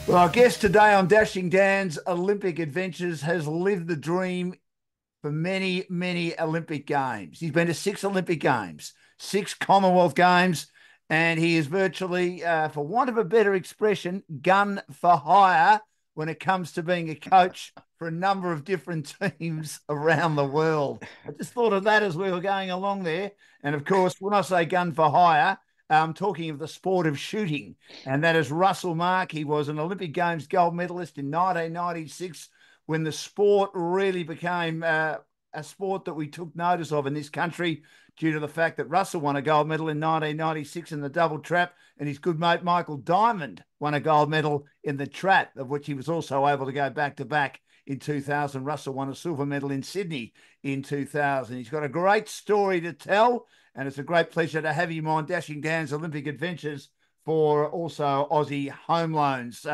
Well, our guest today on Dashing Dan's Olympic Adventures has lived the dream for many, many Olympic Games. He's been to 6 Olympic Games, 6 Commonwealth Games, and he is virtually, for want of a better expression, gun for hire when it comes to being a coach for a number of different teams around the world. I just thought of that as we were going along there. And of course, when I say gun for hire, I'm talking of the sport of shooting, and that is Russell Mark. He was an Olympic Games gold medalist in 1996 when the sport really became a sport that we took notice of in this country due to the fact that Russell won a gold medal in 1996 in the double trap, and his good mate Michael Diamond won a gold medal in the trap, of which he was also able to go back to back in 2000. Russell won a silver medal in Sydney in 2000. He's got a great story to tell, and it's a great pleasure to have him on Dashing Dan's Olympic Adventures for also Aussie Home Loans,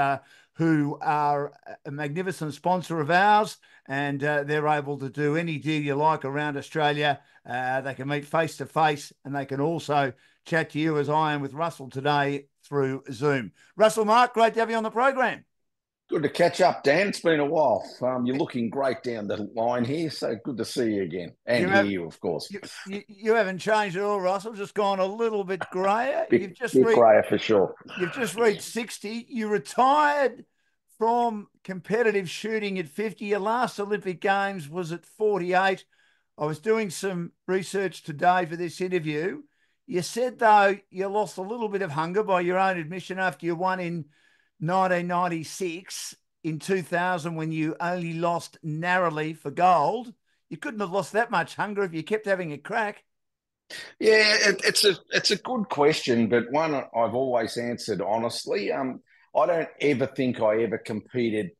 who are a magnificent sponsor of ours, and they're able to do any deal you like around Australia. They can meet face to face, and they can also chat to you as I am with Russell today through Zoom. Russell Mark, great to have you on the program. Good to catch up, Dan. It's been a while. You're looking great down the line here, so good to see you again and You hear have you, of course. you haven't changed at all, Russell. Just gone a little bit grayer. Bit grayer for sure. You've just reached 60. You retired from competitive shooting at 50. Your last Olympic Games was at 48. I was doing some research today for this interview. You said, though, you lost a little bit of hunger by your own admission after you won in 1996. In 2000, when you only lost narrowly for gold. You couldn't have lost that much hunger if you kept having a crack. Yeah, it's a good question, but one I've always answered honestly. I don't ever think I ever competed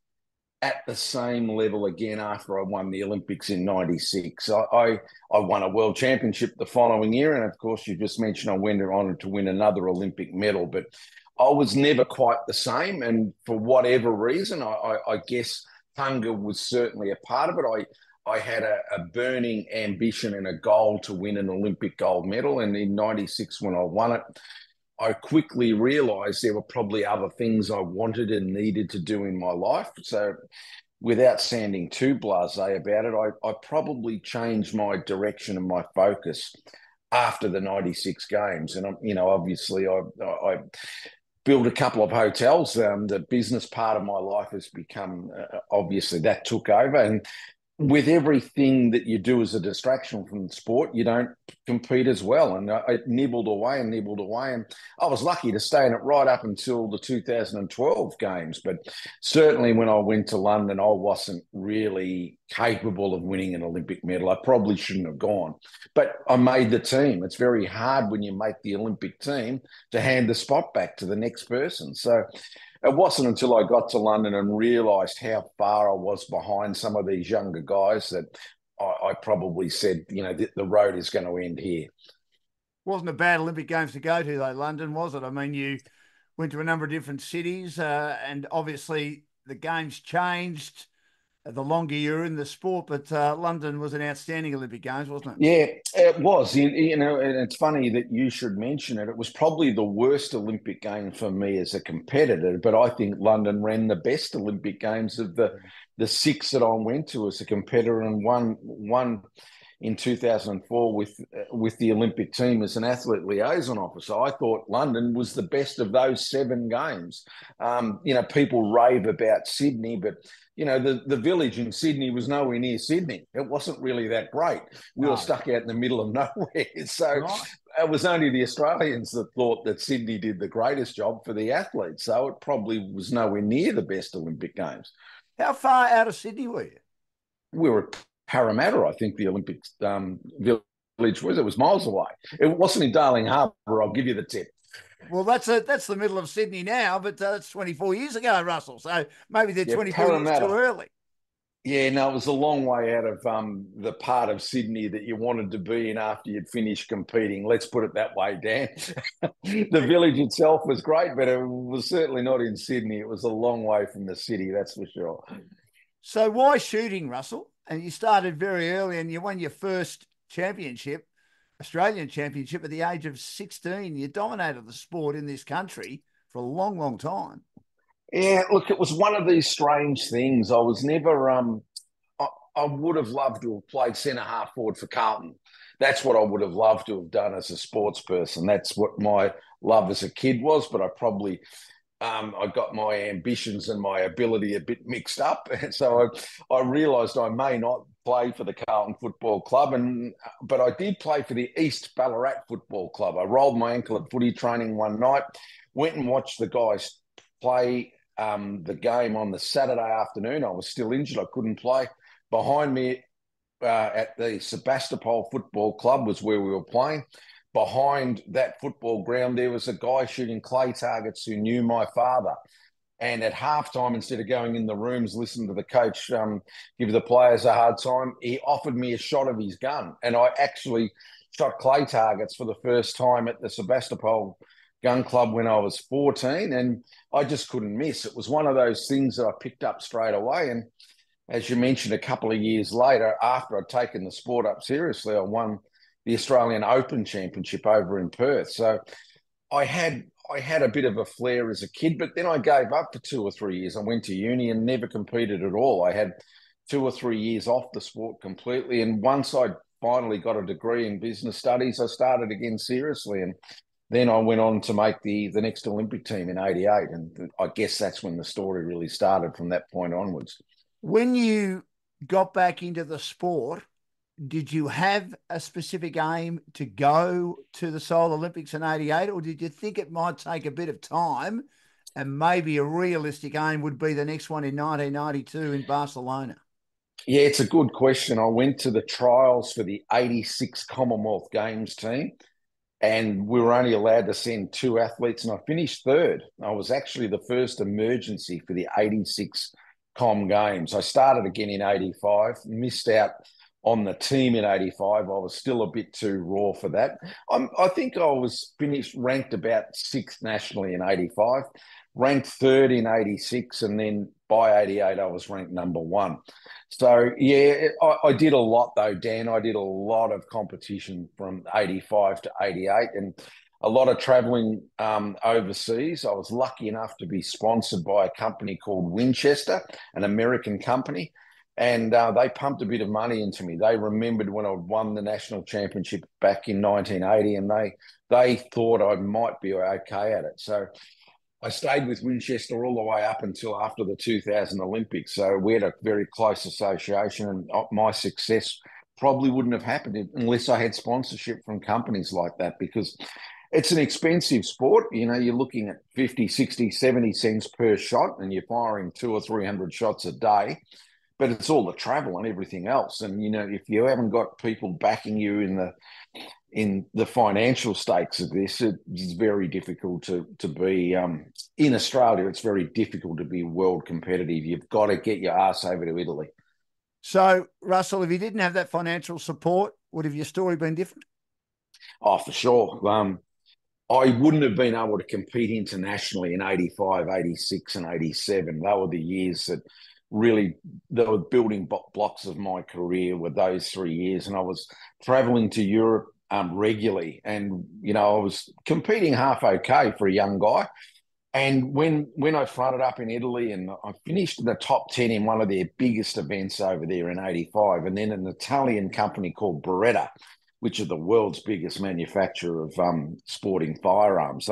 at the same level again after I won the Olympics in '96. I won a world championship the following year, and of course, you just mentioned I went on to win another Olympic medal, but I was never quite the same. And for whatever reason, I guess hunger was certainly a part of it. I had a burning ambition and a goal to win an Olympic gold medal. And in '96, when I won it, I quickly realized there were probably other things I wanted and needed to do in my life. So without sounding too blasé about it, I probably changed my direction and my focus after the '96 games. And, obviously I built a couple of hotels. The business part of my life has become, obviously that took over. And with everything that you do as a distraction from the sport, you don't compete as well. And I nibbled away and nibbled away. And I was lucky to stay in it right up until the 2012 games. But certainly when I went to London, I wasn't really capable of winning an Olympic medal. I probably shouldn't have gone. But I made the team. It's very hard when you make the Olympic team to hand the spot back to the next person. So it wasn't until I got to London and realised how far I was behind some of these younger guys that I probably said, the road is going to end here. Wasn't a bad Olympic Games to go to, though, London, was it? I mean, you went to a number of different cities, and obviously the games changed the longer you're in the sport, but London was an outstanding Olympic Games, wasn't it? Yeah, it was. And it's funny that you should mention it. It was probably the worst Olympic game for me as a competitor, but I think London ran the best Olympic Games of the 6 that I went to as a competitor, and won in 2004 with the Olympic team as an athlete liaison officer. I thought London was the best of those 7 games. People rave about Sydney, but the village in Sydney was nowhere near Sydney. It wasn't really that great. We were stuck out in the middle of nowhere. So Right. it was only the Australians that thought that Sydney did the greatest job for the athletes. So it probably was nowhere near the best Olympic Games. How far out of Sydney were you? We were at Parramatta, I think the Olympics village was. It was miles away. It wasn't in Darling Harbour, I'll give you the tip. Well, that's the middle of Sydney now, but that's 24 years ago, Russell. So maybe they're Yeah, 24 years too Parramatta. early. Yeah, no, it was a long way out of the part of Sydney that you wanted to be in after you'd finished competing. Let's put it that way, Dan. The village itself was great, but it was certainly not in Sydney. It was a long way from the city, that's for sure. So why shooting, Russell? And you started very early and you won your first championship, Australian championship, at the age of 16. You dominated the sport in this country for a long, long time. Yeah, look, it was one of these strange things. I was never I, I would have loved to have played centre half forward for Carlton. That's what I would have loved to have done as a sports person. That's what my love as a kid was, but I probably I got my ambitions and my ability a bit mixed up. And so I realised I may not play for the Carlton Football Club, but I did play for the East Ballarat Football Club. I rolled my ankle at footy training one night, went and watched the guys play the game on the Saturday afternoon. I was still injured. I couldn't play. Behind me at the Sebastopol Football Club was where we were playing. Behind that football ground, there was a guy shooting clay targets who knew my father. And at halftime, instead of going in the rooms, listening to the coach give the players a hard time, he offered me a shot of his gun. And I actually shot clay targets for the first time at the Sebastopol Gun Club when I was 14. And I just couldn't miss. It was one of those things that I picked up straight away. And as you mentioned, a couple of years later, after I'd taken the sport up seriously, I won the Australian Open Championship over in Perth. So I had a bit of a flair as a kid, but then I gave up for 2 or 3 years. I went to uni and never competed at all. I had 2 or 3 years off the sport completely. And once I finally got a degree in business studies, I started again seriously. And then I went on to make the next Olympic team in '88. And I guess that's when the story really started from that point onwards. When you got back into the sport, did you have a specific aim to go to the Seoul Olympics in '88, or did you think it might take a bit of time and maybe a realistic aim would be the next one in 1992 in Barcelona? Yeah, it's a good question. I went to the trials for the '86 Commonwealth Games team, and we were only allowed to send two athletes, and I finished third. I was actually the first emergency for the '86 Com Games. I started again in '85, missed out on the team in '85. I was still a bit too raw for that. I think I was finished ranked about sixth nationally in '85, ranked third in '86, and then by '88 I was ranked number one. So yeah, I did a lot though, Dan. I did a lot of competition from '85 to '88, and a lot of traveling overseas. I was lucky enough to be sponsored by a company called Winchester, an American company, and they pumped a bit of money into me. They remembered when I won the national championship back in 1980, and they thought I might be okay at it. So I stayed with Winchester all the way up until after the 2000 Olympics. So we had a very close association, and my success probably wouldn't have happened unless I had sponsorship from companies like that, because it's an expensive sport. You know, you're looking at 50, 60, 70 cents per shot, and you're firing 200 or 300 shots a day, but it's all the travel and everything else. And, you know, if you haven't got people backing you in the financial stakes of this, it's very difficult to be in Australia. It's very difficult to be world competitive. You've got to get your ass over to Italy. So, Russell, if you didn't have that financial support, would have your story been different? Oh, for sure. I wouldn't have been able to compete internationally in '85, '86, and '87. They were the years that really they were building blocks of my career with those 3 years. And I was traveling to Europe regularly. And, you know, I was competing half okay for a young guy. And when I fronted up in Italy, and I finished in the top 10 in one of their biggest events over there in '85, and then an Italian company called Beretta, which are the world's biggest manufacturer of sporting firearms.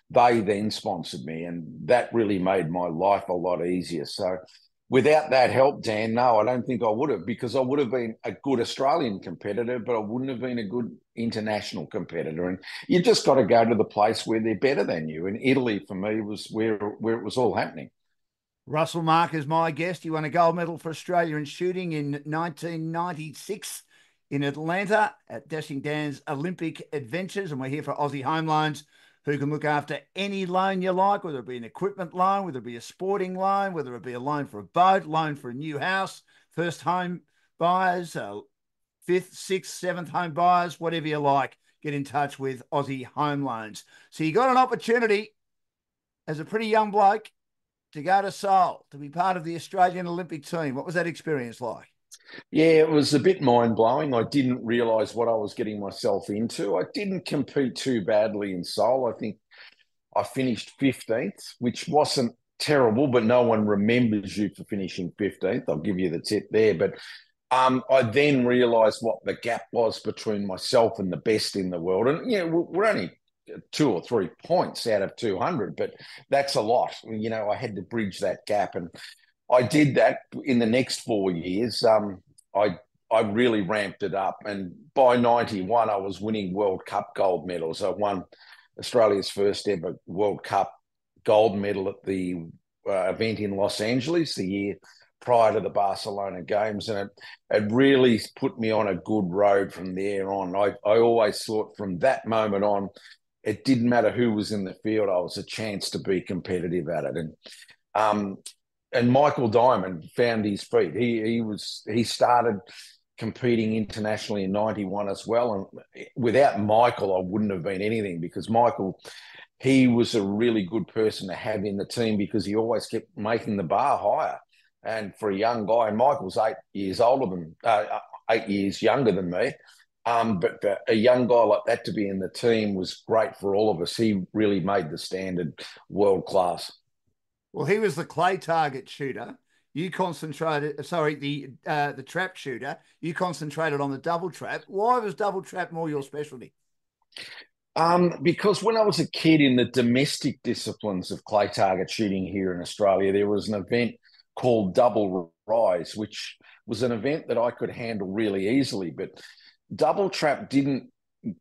They then sponsored me, and that really made my life a lot easier. So without that help, Dan, no, I don't think I would have, because I would have been a good Australian competitor, but I wouldn't have been a good international competitor. And you just got to go to the place where they're better than you. And Italy, for me, was where it was all happening. Russell Mark is my guest. He won a gold medal for Australia in shooting in 1996 in Atlanta at Dashing Dan's Olympic Adventures. And we're here for Aussie Home Loans, who can look after any loan you like, whether it be an equipment loan, whether it be a sporting loan, whether it be a loan for a boat, loan for a new house, first home buyers, fifth, sixth, seventh home buyers, whatever you like. Get in touch with Aussie Home Loans. So you got an opportunity as a pretty young bloke to go to Seoul, to be part of the Australian Olympic team. What was that experience like? Yeah, it was a bit mind blowing. I didn't realise what I was getting myself into. I didn't compete too badly in Seoul. I think I finished 15th, which wasn't terrible, but no one remembers you for finishing 15th. I'll give you the tip there. But I then realised what the gap was between myself and the best in the world. And, we're only 2 or 3 points out of 200, but that's a lot. I had to bridge that gap. And I did that in the next 4 years. I really ramped it up. And by 91, I was winning World Cup gold medals. I won Australia's first ever World Cup gold medal at the event in Los Angeles the year prior to the Barcelona games. And it really put me on a good road from there on. I always thought from that moment on, it didn't matter who was in the field. I was a chance to be competitive at it. And Michael Diamond found his feet. He started competing internationally in 91 as well. And without Michael, I wouldn't have been anything, because Michael, he was a really good person to have in the team, because he always kept making the bar higher. And for a young guy, and Michael's 8 years younger than me, but for a young guy like that to be in the team was great for all of us. He really made the standard world class. Well, he was the clay target shooter. You concentrated, sorry, the trap shooter. You concentrated on the double trap. Why was double trap more your specialty? Because when I was a kid in the domestic disciplines of clay target shooting here in Australia, there was an event called Double Rise, which was an event that I could handle really easily. But double trap didn't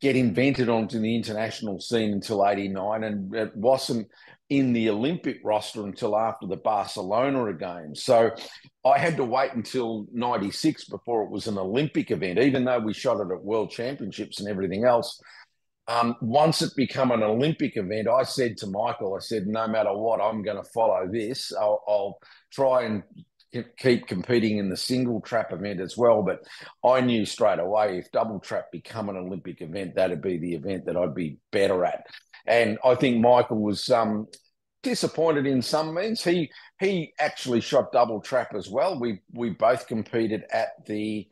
get invented onto the international scene until 89, and it wasn't in the Olympic roster until after the Barcelona games. So I had to wait until 96 before it was an Olympic event, even though we shot it at World Championships and everything else. Once it became an Olympic event, I said to Michael, I said, no matter what, I'm going to follow this. I'll try and keep competing in the single trap event as well. But I knew straight away, if double trap become an Olympic event, that'd be the event that I'd be better at. And I think Michael was disappointed in some means. He actually shot double trap as well. We both competed at the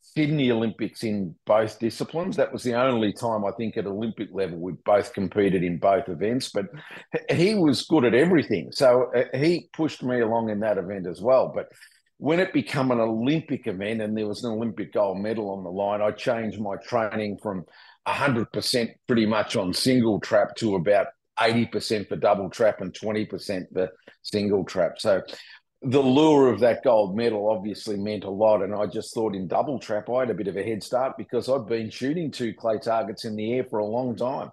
Sydney Olympics in both disciplines. That was the only time, I think, at Olympic level we both competed in both events. But he was good at everything. So he pushed me along in that event as well. But when it became an Olympic event and there was an Olympic gold medal on the line, I changed my training from 100% pretty much on single trap to about 80% for double trap and 20% for single trap. So the lure of that gold medal obviously meant a lot. And I just thought in double trap, I had a bit of a head start because I'd been shooting 2 clay targets in the air for a long time.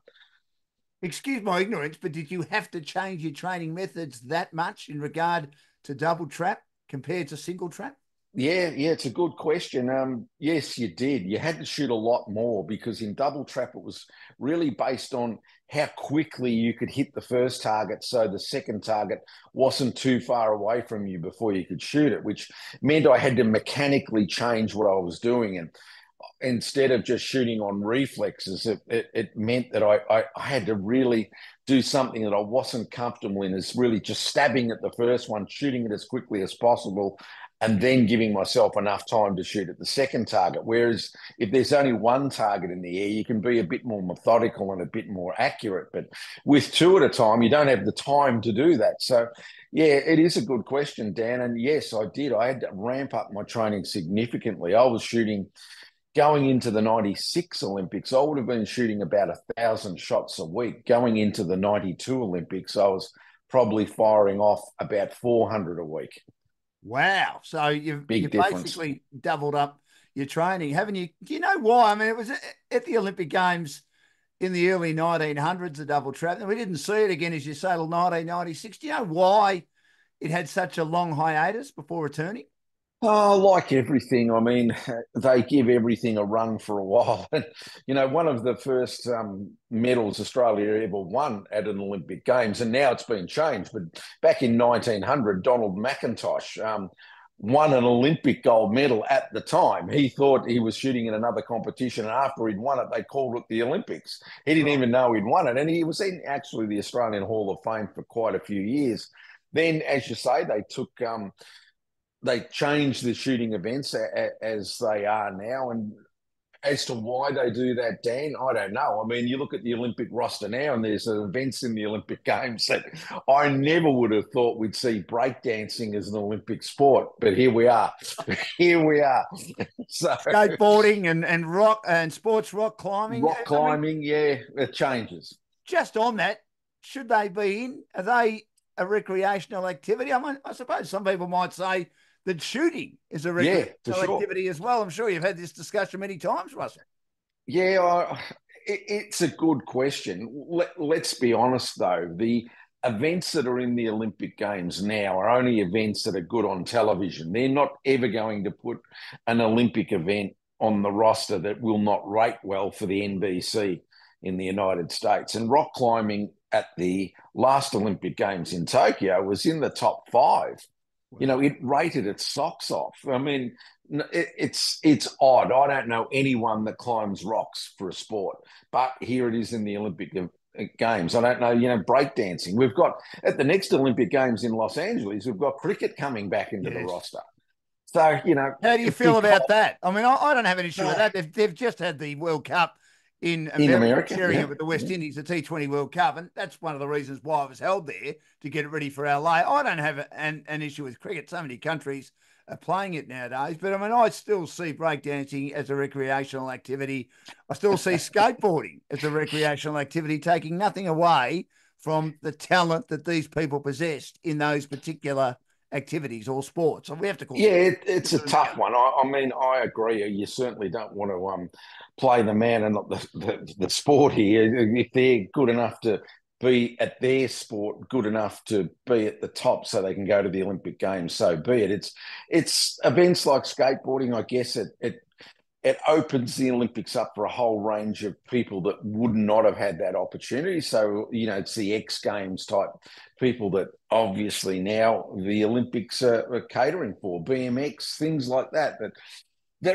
Excuse my ignorance, but did you have to change your training methods that much in regard to double trap compared to single trap? Yeah, it's a good question. Yes, you did. You had to shoot a lot more because in double trap, it was really based on how quickly you could hit the first target. So the second target wasn't too far away from you before you could shoot it, which meant I had to mechanically change what I was doing. And instead of just shooting on reflexes, it meant that I had to really do something that I wasn't comfortable in, is really just stabbing at the first one, shooting it as quickly as possible, and then giving myself enough time to shoot at the second target. Whereas if there's only one target in the air, you can be a bit more methodical and a bit more accurate. But with 2 at a time, you don't have the time to do that. So, yeah, it is a good question, Dan. And yes, I did. I had to ramp up my training significantly. I was shooting, going into the 96 Olympics, I would have been shooting about 1,000 shots a week. Going into the 92 Olympics, I was probably firing off about 400 a week. Wow. So you Big difference. basically doubled up your training, haven't you? Do you know why? I mean, it was at the Olympic Games in the early 1900s, the double trap. And we didn't see it again, as you say, till 1996. Do you know why it had such a long hiatus before returning? Oh, like everything, I mean, they give everything a run for a while. And, one of the first medals Australia ever won at an Olympic Games, and now it's been changed. But back in 1900, Donald McIntosh won an Olympic gold medal at the time. He thought he was shooting in another competition, and after he'd won it, they called it the Olympics. He didn't even know he'd won it, and he was in actually the Australian Hall of Fame for quite a few years. Then, as you say, they changed the shooting events as they are now, and As to why they do that, Dan, I don't know. I mean, you look at the Olympic roster now, and there's events in the Olympic Games that I never would have thought we'd see breakdancing as an Olympic sport, but here we are. Here we are. So Skateboarding and rock and sports rock climbing. rock I mean, climbing, yeah, it changes. just on that, should they be in? Are they a recreational activity? I mean, I suppose some people might say that shooting is a Yeah, for recreational sure. activity as well. I'm sure you've had this discussion many times, Russell. Yeah, it's a good question. Let's be honest, though. The events that are in the Olympic Games now are only events that are good on television. They're not ever going to put an Olympic event on the roster that will not rate well for the NBC in the United States. And rock climbing at the last Olympic Games in Tokyo was in the top five. You know, it rated its socks off. I mean, it's odd. I don't know anyone that climbs rocks for a sport, but here it is in the Olympic Games. I don't know, breakdancing. We've got at the next Olympic Games in Los Angeles, we've got cricket coming back into the Yes. roster. So, How do you feel about that? I mean, I don't have an issue with that. They've just had the World Cup in America, sharing it with the West Indies, the T20 World Cup, and that's one of the reasons why it was held there, to get it ready for LA. I don't have an issue with cricket. So many countries are playing it nowadays, but I mean, I still see breakdancing as a recreational activity. I still see skateboarding as a recreational activity, taking nothing away from the talent that these people possessed in those particular activities or sports. So we have to call it's a tough one. I mean, I agree. You certainly don't want to play the man and not the sport here. If they're good enough to be at their sport, good enough to be at the top so they can go to the Olympic Games, so be it. It's events like skateboarding, I guess it opens the Olympics up for a whole range of people that would not have had that opportunity. So, it's the X Games type people that obviously now the Olympics are catering for, BMX, things like that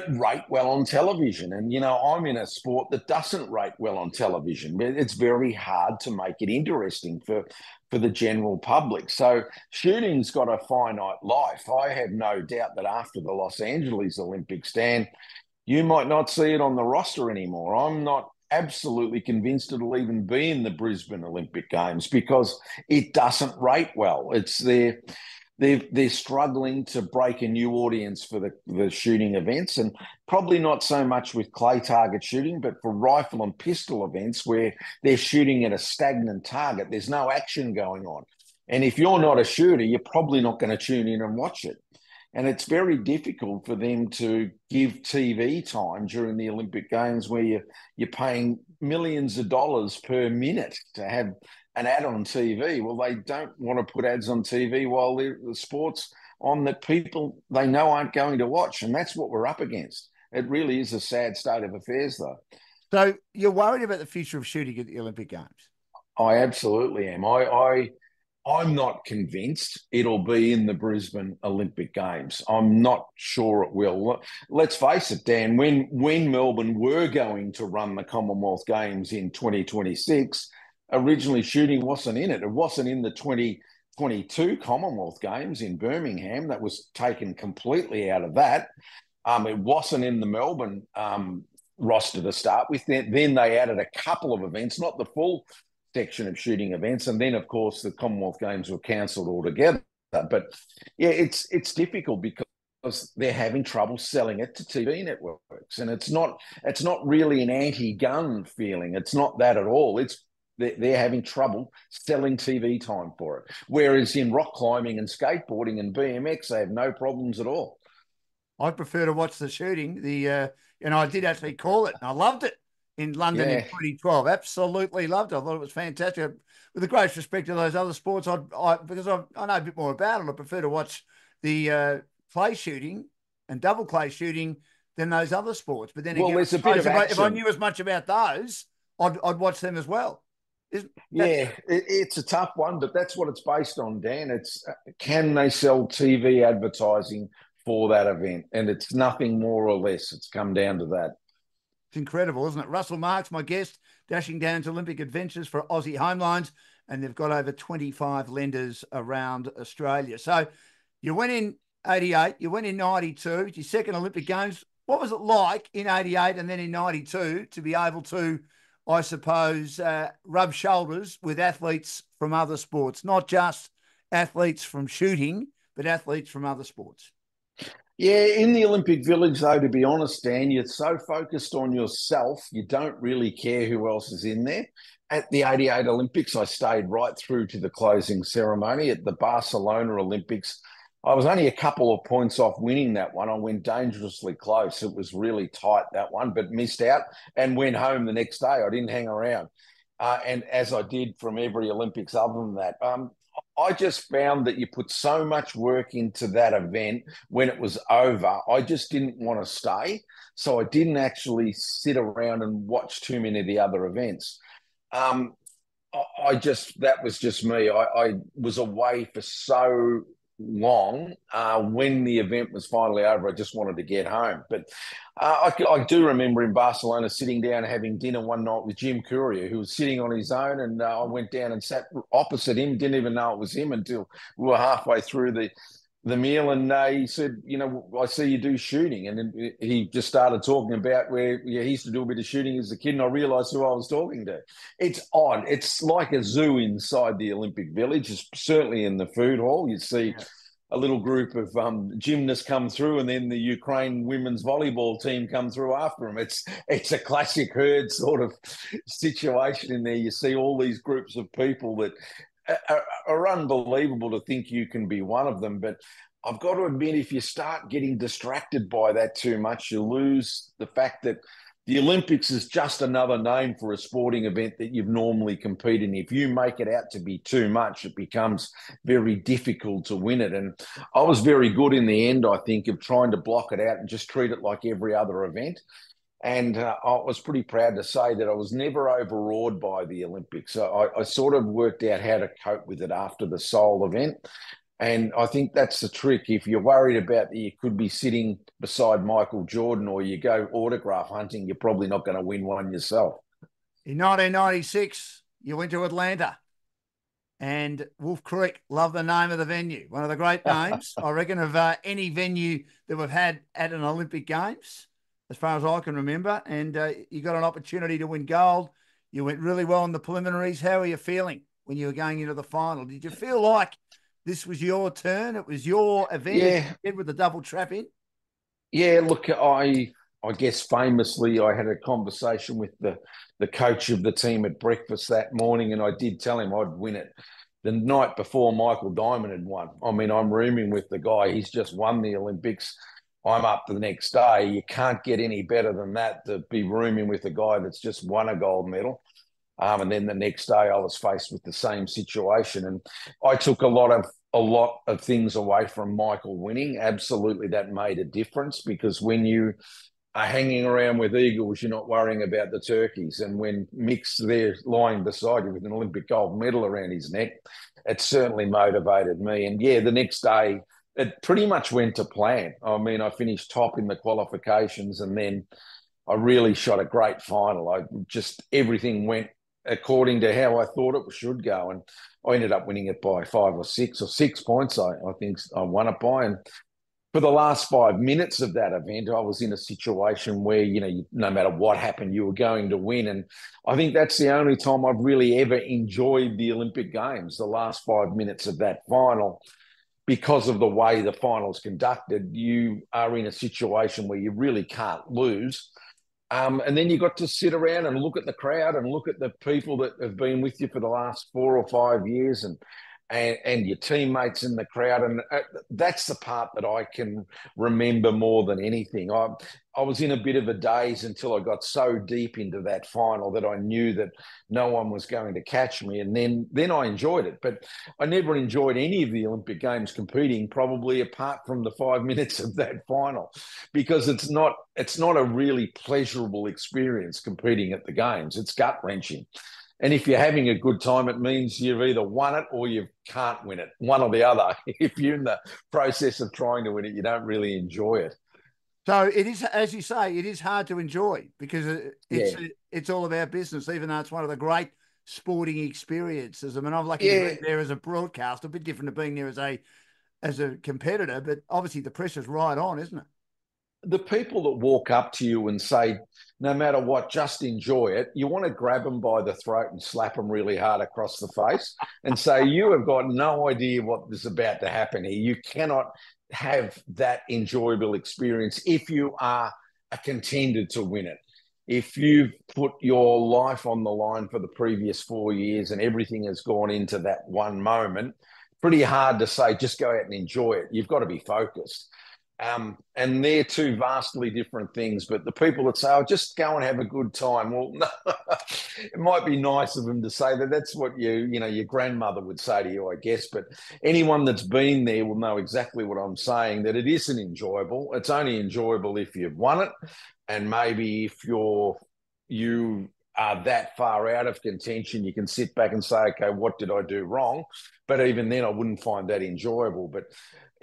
rate well on television. And, I'm in a sport that doesn't rate well on television. It's very hard to make it interesting for the general public. So shooting's got a finite life. I have no doubt that after the Los Angeles Olympics, Dan, you might not see it on the roster anymore. I'm not absolutely convinced it'll even be in the Brisbane Olympic Games because it doesn't rate well. They're struggling to break a new audience for the shooting events, and probably not so much with clay target shooting, but for rifle and pistol events where they're shooting at a stagnant target. There's no action going on. And if you're not a shooter, you're probably not going to tune in and watch it. And it's very difficult for them to give TV time during the Olympic Games where you're paying millions of dollars per minute to have an ad on TV. Well, they don't want to put ads on TV while the sport's on that people they know aren't going to watch. And that's what we're up against. It really is a sad state of affairs, though. So you're worried about the future of shooting at the Olympic Games? I absolutely am. I'm not convinced it'll be in the Brisbane Olympic Games. I'm not sure it will. Let's face it, Dan, when Melbourne were going to run the Commonwealth Games in 2026, originally shooting wasn't in it. It wasn't in the 2022 Commonwealth Games in Birmingham. That was taken completely out of that. It wasn't in the Melbourne roster to start with. Then they added a couple of events, not the full section of shooting events, and then of course the Commonwealth Games were cancelled altogether. But yeah, it's difficult because they're having trouble selling it to TV networks, and it's not really an anti-gun feeling. It's not that at all. They're having trouble selling TV time for it. Whereas in rock climbing and skateboarding and BMX, they have no problems at all. I prefer to watch the shooting. I did actually call it, and I loved it in London in 2012. Absolutely loved it. I thought it was fantastic. With the greatest respect to those other sports, because I know a bit more about it, I prefer to watch the clay shooting and double clay shooting than those other sports. But then again, there's a bit of action. If I knew as much about those, I'd watch them as well. It's a tough one, but that's what it's based on, Dan. It's can they sell TV advertising for that event? And it's nothing more or less. It's come down to that. It's incredible, isn't it? Russell Marks, my guest, Dashing Dan's Olympic Adventures for Aussie Homelines, and they've got over 25 lenders around Australia. So you went in 88, you went in 92, it's your second Olympic Games. What was it like in 88 and then in 92 to be able to, I suppose, rub shoulders with athletes from other sports, not just athletes from shooting, but athletes from other sports? Yeah, in the Olympic Village, though, to be honest, Dan, you're so focused on yourself, you don't really care who else is in there. At the 88 Olympics, I stayed right through to the closing ceremony. At the Barcelona Olympics, I was only a couple of points off winning that one. I went dangerously close. It was really tight, that one, but missed out and went home the next day. I didn't hang around. And as I did from every Olympics other than that. I just found that you put so much work into that event when it was over. I just didn't want to stay. So I didn't actually sit around and watch too many of the other events. Um, that was just me. I was away for so long. When the event was finally over, I just wanted to get home. But I do remember in Barcelona sitting down having dinner one night with Jim Courier, who was sitting on his own, and I went down and sat opposite him. Didn't even know it was him until we were halfway through the meal, and he said, I see you do shooting. And then he just started talking about where he used to do a bit of shooting as a kid, and I realised who I was talking to. It's odd. It's like a zoo inside the Olympic Village. It's certainly in the food hall. You see a little group of gymnasts come through, and then the Ukraine women's volleyball team come through after them. It's a classic herd sort of situation in there. You see all these groups of people that are unbelievable to think you can be one of them. But I've got to admit, if you start getting distracted by that too much, you lose the fact that the Olympics is just another name for a sporting event that you've normally competed in. If you make it out to be too much, it becomes very difficult to win it. And I was very good in the end, I think, of trying to block it out and just treat it like every other event. And I was pretty proud to say that I was never overawed by the Olympics. I sort of worked out how to cope with it after the Seoul event. And I think that's the trick. If you're worried about that you could be sitting beside Michael Jordan or you go autograph hunting, you're probably not going to win one yourself. In 1996, you went to Atlanta, and Wolf Creek, love the name of the venue. One of the great names, I reckon, of any venue that we've had at an Olympic Games, as far as I can remember. And you got an opportunity to win gold. You went really well in the preliminaries. How are you feeling when you were going into the final? Did you feel like this was your turn? It was your event, as you did with the double trap in? Yeah, look, I guess famously I had a conversation with the coach of the team at breakfast that morning, and I did tell him I'd win it. The night before Michael Diamond had won. I mean, I'm rooming with the guy. He's just won the Olympics. I'm up the next day. You can't get any better than that, to be rooming with a guy that's just won a gold medal. And then the next day I was faced with the same situation. And I took a lot of things away from Michael winning. Absolutely, that made a difference, because when you are hanging around with eagles, you're not worrying about the turkeys. And when Mick's there lying beside you with an Olympic gold medal around his neck, it certainly motivated me. And yeah, the next day, it pretty much went to plan. I mean, I finished top in the qualifications, and then I really shot a great final. Everything went according to how I thought it should go. And I ended up winning it by 5 or 6 points. I think I won it by. And for the last 5 minutes of that event, I was in a situation where, no matter what happened, you were going to win. And I think that's the only time I've really ever enjoyed the Olympic Games, the last 5 minutes of that final. Because of the way the final's conducted, you are in a situation where you really can't lose. And then you got to sit around and look at the crowd and look at the people that have been with you for the last 4 or 5 years, and your teammates in the crowd. And that's the part that I can remember more than anything. I was in a bit of a daze until I got so deep into that final that I knew that no one was going to catch me. And then I enjoyed it. But I never enjoyed any of the Olympic Games competing, probably apart from the 5 minutes of that final, because it's not a really pleasurable experience competing at the Games. It's gut-wrenching. And if you're having a good time, it means you've either won it or you can't win it, one or the other. If you're in the process of trying to win it, you don't really enjoy it. So it is, as you say, it is hard to enjoy, because it's all about business, even though it's one of the great sporting experiences. I mean, I'm lucky to be there as a broadcaster, a bit different to being there as a competitor, but obviously the pressure's right on, isn't it? the people that walk up to you and say, no matter what, just enjoy it, you want to grab them by the throat and slap them really hard across the face and say, you have got no idea what is about to happen here. You cannot have that enjoyable experience if you are a contender to win it. If you've put your life on the line for the previous 4 years and everything has gone into that one moment, pretty hard to say, just go out and enjoy it. You've got to be focused. And they're two vastly different things. But the people that say, "Oh, just go and have a good time," well, no, it might be nice of them to say that. That's what your grandmother would say to you, I guess. But anyone that's been there will know exactly what I'm saying. That it isn't enjoyable. It's only enjoyable if you've won it, and maybe if you are that far out of contention, you can sit back and say, "Okay, what did I do wrong?" But even then, I wouldn't find that enjoyable. But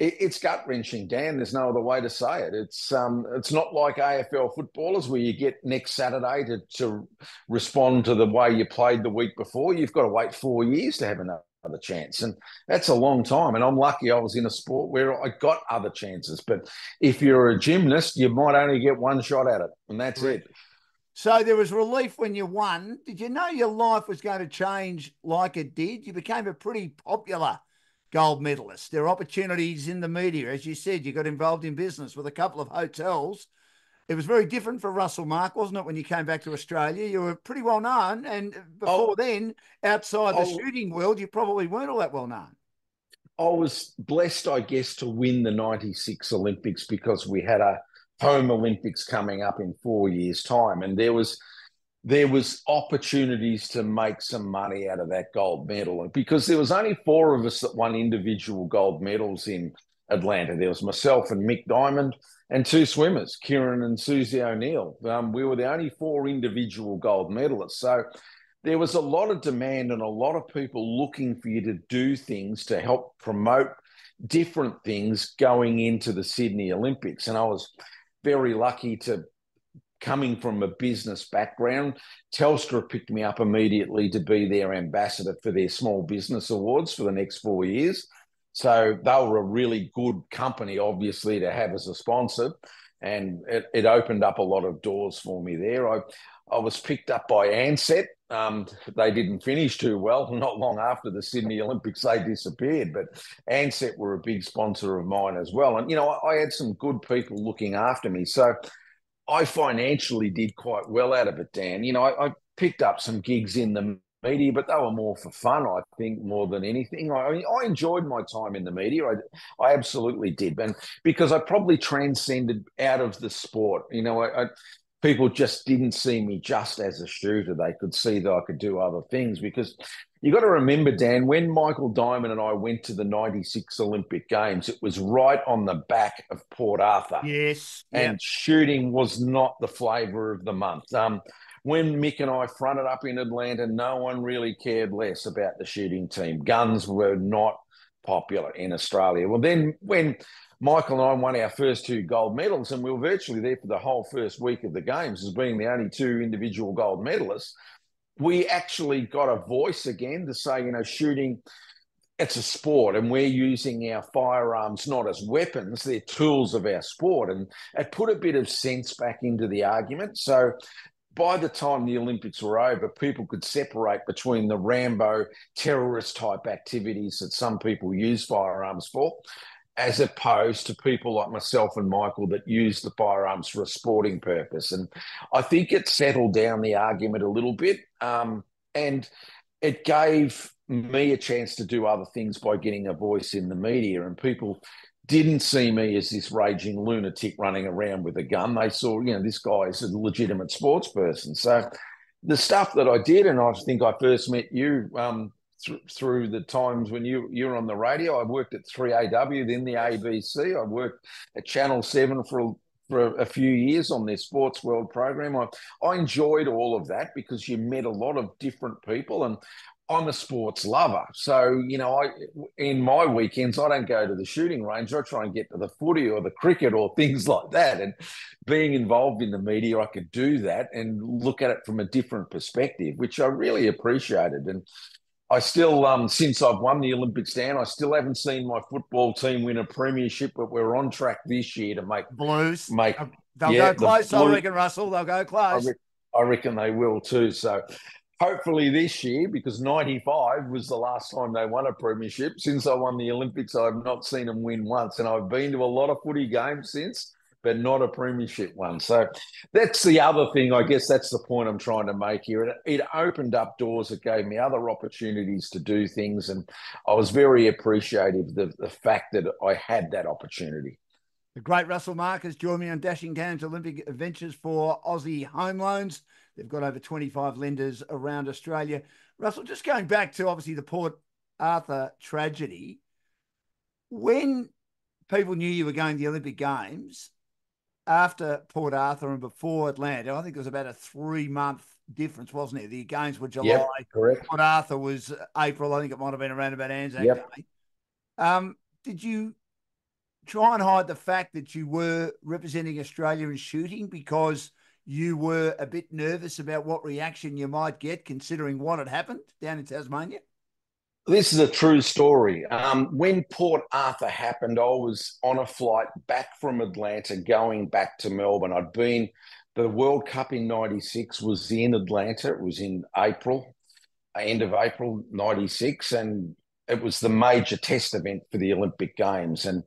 it's gut wrenching, Dan. There's no other way to say it. It's not like AFL footballers where you get next Saturday to respond to the way you played the week before. You've got to wait 4 years to have another chance, and that's a long time. And I'm lucky I was in a sport where I got other chances. But if you're a gymnast, you might only get one shot at it, and that's it. So there was relief when you won. Did you know your life was going to change like it did? You became a pretty popular gold medalist. There are opportunities in the media. As you said, you got involved in business with a couple of hotels. It was very different for Russell Mark, wasn't it, when you came back to Australia? You were pretty well known. And before then, outside the shooting world, you probably weren't all that well known. I was blessed, I guess, to win the 96 Olympics because we had a home Olympics coming up in 4 years' time. And there was opportunities to make some money out of that gold medal. And because there was only four of us that won individual gold medals in Atlanta. There was myself and Mick Diamond and two swimmers, Kieran and Susie O'Neill. We were the only four individual gold medalists. So there was a lot of demand and a lot of people looking for you to do things to help promote different things going into the Sydney Olympics. And I was very lucky to, coming from a business background, Telstra picked me up immediately to be their ambassador for their small business awards for the next 4 years. So they were a really good company, obviously, to have as a sponsor. And it opened up a lot of doors for me there. I was picked up by Ansett. They didn't finish too well. Not long after the Sydney Olympics, they disappeared. But Ansett were a big sponsor of mine as well. And, I had some good people looking after me. So I financially did quite well out of it, Dan. I picked up some gigs in the media, but they were more for fun, I think, more than anything. I enjoyed my time in the media. I absolutely did. And because I probably transcended out of the sport. People just didn't see me just as a shooter. They could see that I could do other things because you got to remember, Dan, when Michael Diamond and I went to the 96 Olympic Games, it was right on the back of Port Arthur. Yes. And shooting was not the flavour of the month. When Mick and I fronted up in Atlanta, no one really cared less about the shooting team. Guns were not popular in Australia. Well, then when Michael and I won our first two gold medals, and we were virtually there for the whole first week of the Games as being the only two individual gold medalists, we actually got a voice again to say, shooting, it's a sport, and we're using our firearms not as weapons, they're tools of our sport. And it put a bit of sense back into the argument. So by the time the Olympics were over, people could separate between the Rambo terrorist type activities that some people use firearms for, as opposed to people like myself and Michael that use the firearms for a sporting purpose. And I think it settled down the argument a little bit. And it gave me a chance to do other things by getting a voice in the media. And people didn't see me as this raging lunatic running around with a gun. They saw, this guy is a legitimate sports person. So the stuff that I did, and I think I first met you through the times when you were on the radio. I worked at 3AW, then the ABC. I worked at Channel 7 for a few years on their Sports World program. I enjoyed all of that because you met a lot of different people, and I'm a sports lover. So, in my weekends, I don't go to the shooting range. I try and get to the footy or the cricket or things like that. And being involved in the media, I could do that and look at it from a different perspective, which I really appreciated. And I still, since I've won the Olympics, Dan, I still haven't seen my football team win a premiership, but we're on track this year to Blues. make, They'll yeah, go the close, I blue. reckon, Russell. They'll go I, close. re- I reckon they will too. So hopefully this year, because 95 was the last time they won a premiership. Since I won the Olympics, I've not seen them win once. And I've been to a lot of footy games since, but not a premiership one. So that's the other thing. I guess that's the point I'm trying to make here. It opened up doors. It gave me other opportunities to do things. And I was very appreciative of the fact that I had that opportunity. The great Russell Marcus joined me on Dashing Cans Olympic Adventures for Aussie Home Loans. They've got over 25 lenders around Australia. Russell, just going back to obviously the Port Arthur tragedy, when people knew you were going to the Olympic Games after Port Arthur and before Atlanta, I think there was about a 3-month difference, wasn't it? The games were July. Yep, correct. Port Arthur was April. I think it might have been around about Anzac Yep. Day. Did you try and hide the fact that you were representing Australia in shooting because you were a bit nervous about what reaction you might get considering what had happened down in Tasmania? This is a true story. When Port Arthur happened, I was on a flight back from Atlanta going back to Melbourne. The World Cup in 96 was in Atlanta. It was in April, end of April 96. And it was the major test event for the Olympic Games. And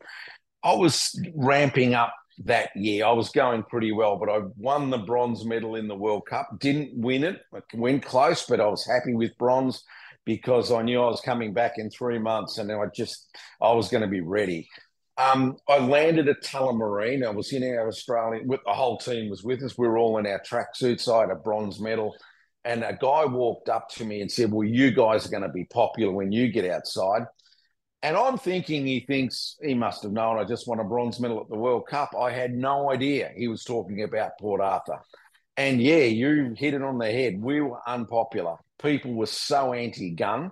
I was ramping up that year. I was going pretty well, but I won the bronze medal in the World Cup. Didn't win it. I went close, but I was happy with bronze because I knew I was coming back in 3 months and I was going to be ready. I landed at Tullamarine. I was in our Australian, the whole team was with us. We were all in our tracksuits. I had a bronze medal. And a guy walked up to me and said, well, you guys are going to be popular when you get outside. And I'm thinking he must have known I just won a bronze medal at the World Cup. I had no idea he was talking about Port Arthur. And yeah, you hit it on the head. We were unpopular. People were so anti-gun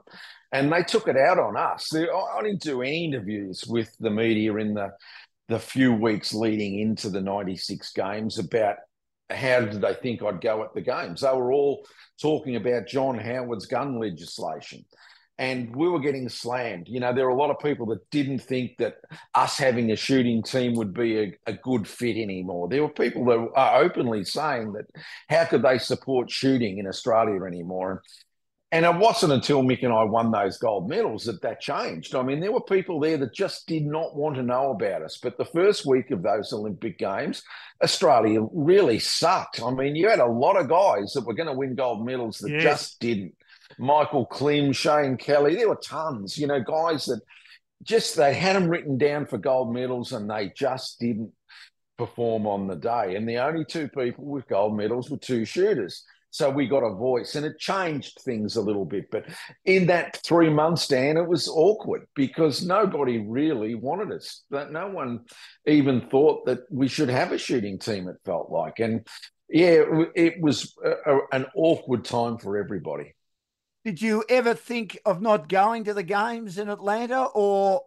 and they took it out on us. I didn't do any interviews with the media in the few weeks leading into the 96 games about how did they think I'd go at the games. They were all talking about John Howard's gun legislation. And we were getting slammed. You know, there were a lot of people that didn't think that us having a shooting team would be a good fit anymore. There were people that are openly saying that how could they support shooting in Australia anymore? And it wasn't until Mick and I won those gold medals that changed. I mean, there were people there that just did not want to know about us. But the first week of those Olympic Games, Australia really sucked. I mean, you had a lot of guys that were going to win gold medals that just didn't. Michael Klim, Shane Kelly, there were tons, guys that they had them written down for gold medals and they just didn't perform on the day. And the only two people with gold medals were two shooters. So we got a voice and it changed things a little bit. But in that 3 months, Dan, it was awkward because nobody really wanted us. No one even thought that we should have a shooting team, it felt like. And yeah, it was an awkward time for everybody. Did you ever think of not going to the games in Atlanta, or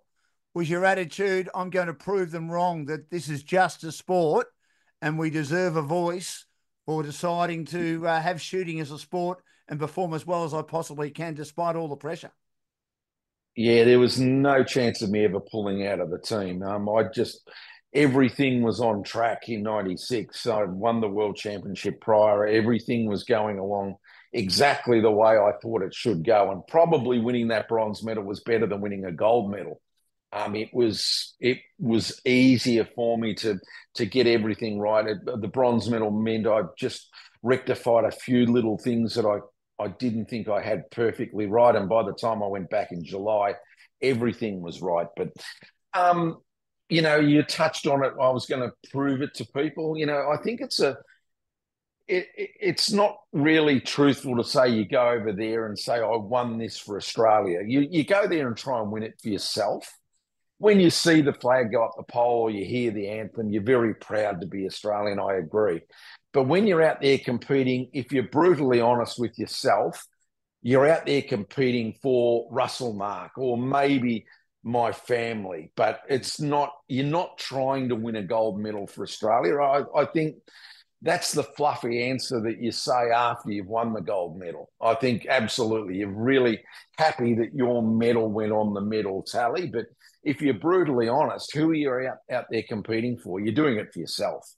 was your attitude, I'm going to prove them wrong, that this is just a sport and we deserve a voice for deciding to have shooting as a sport and perform as well as I possibly can despite all the pressure? Yeah, there was no chance of me ever pulling out of the team. Everything was on track in 96. I'd won the world championship prior. Everything was going along exactly the way I thought it should go. And probably winning that bronze medal was better than winning a gold medal. It was easier for me to get everything right. The bronze medal meant I just rectified a few little things that I didn't think I had perfectly right. And by the time I went back in July, everything was right. But you touched on it. I was going to prove it to people. I think it's not really truthful to say you go over there and say, I won this for Australia. You go there and try and win it for yourself. When you see the flag go up the pole or you hear the anthem, you're very proud to be Australian, I agree. But when you're out there competing, if you're brutally honest with yourself, you're out there competing for Russell Mark or maybe my family, but you're not trying to win a gold medal for Australia. I think that's the fluffy answer that you say after you've won the gold medal. I think absolutely you're really happy that your medal went on the medal tally. But if you're brutally honest, who are you out there competing for? You're doing it for yourself.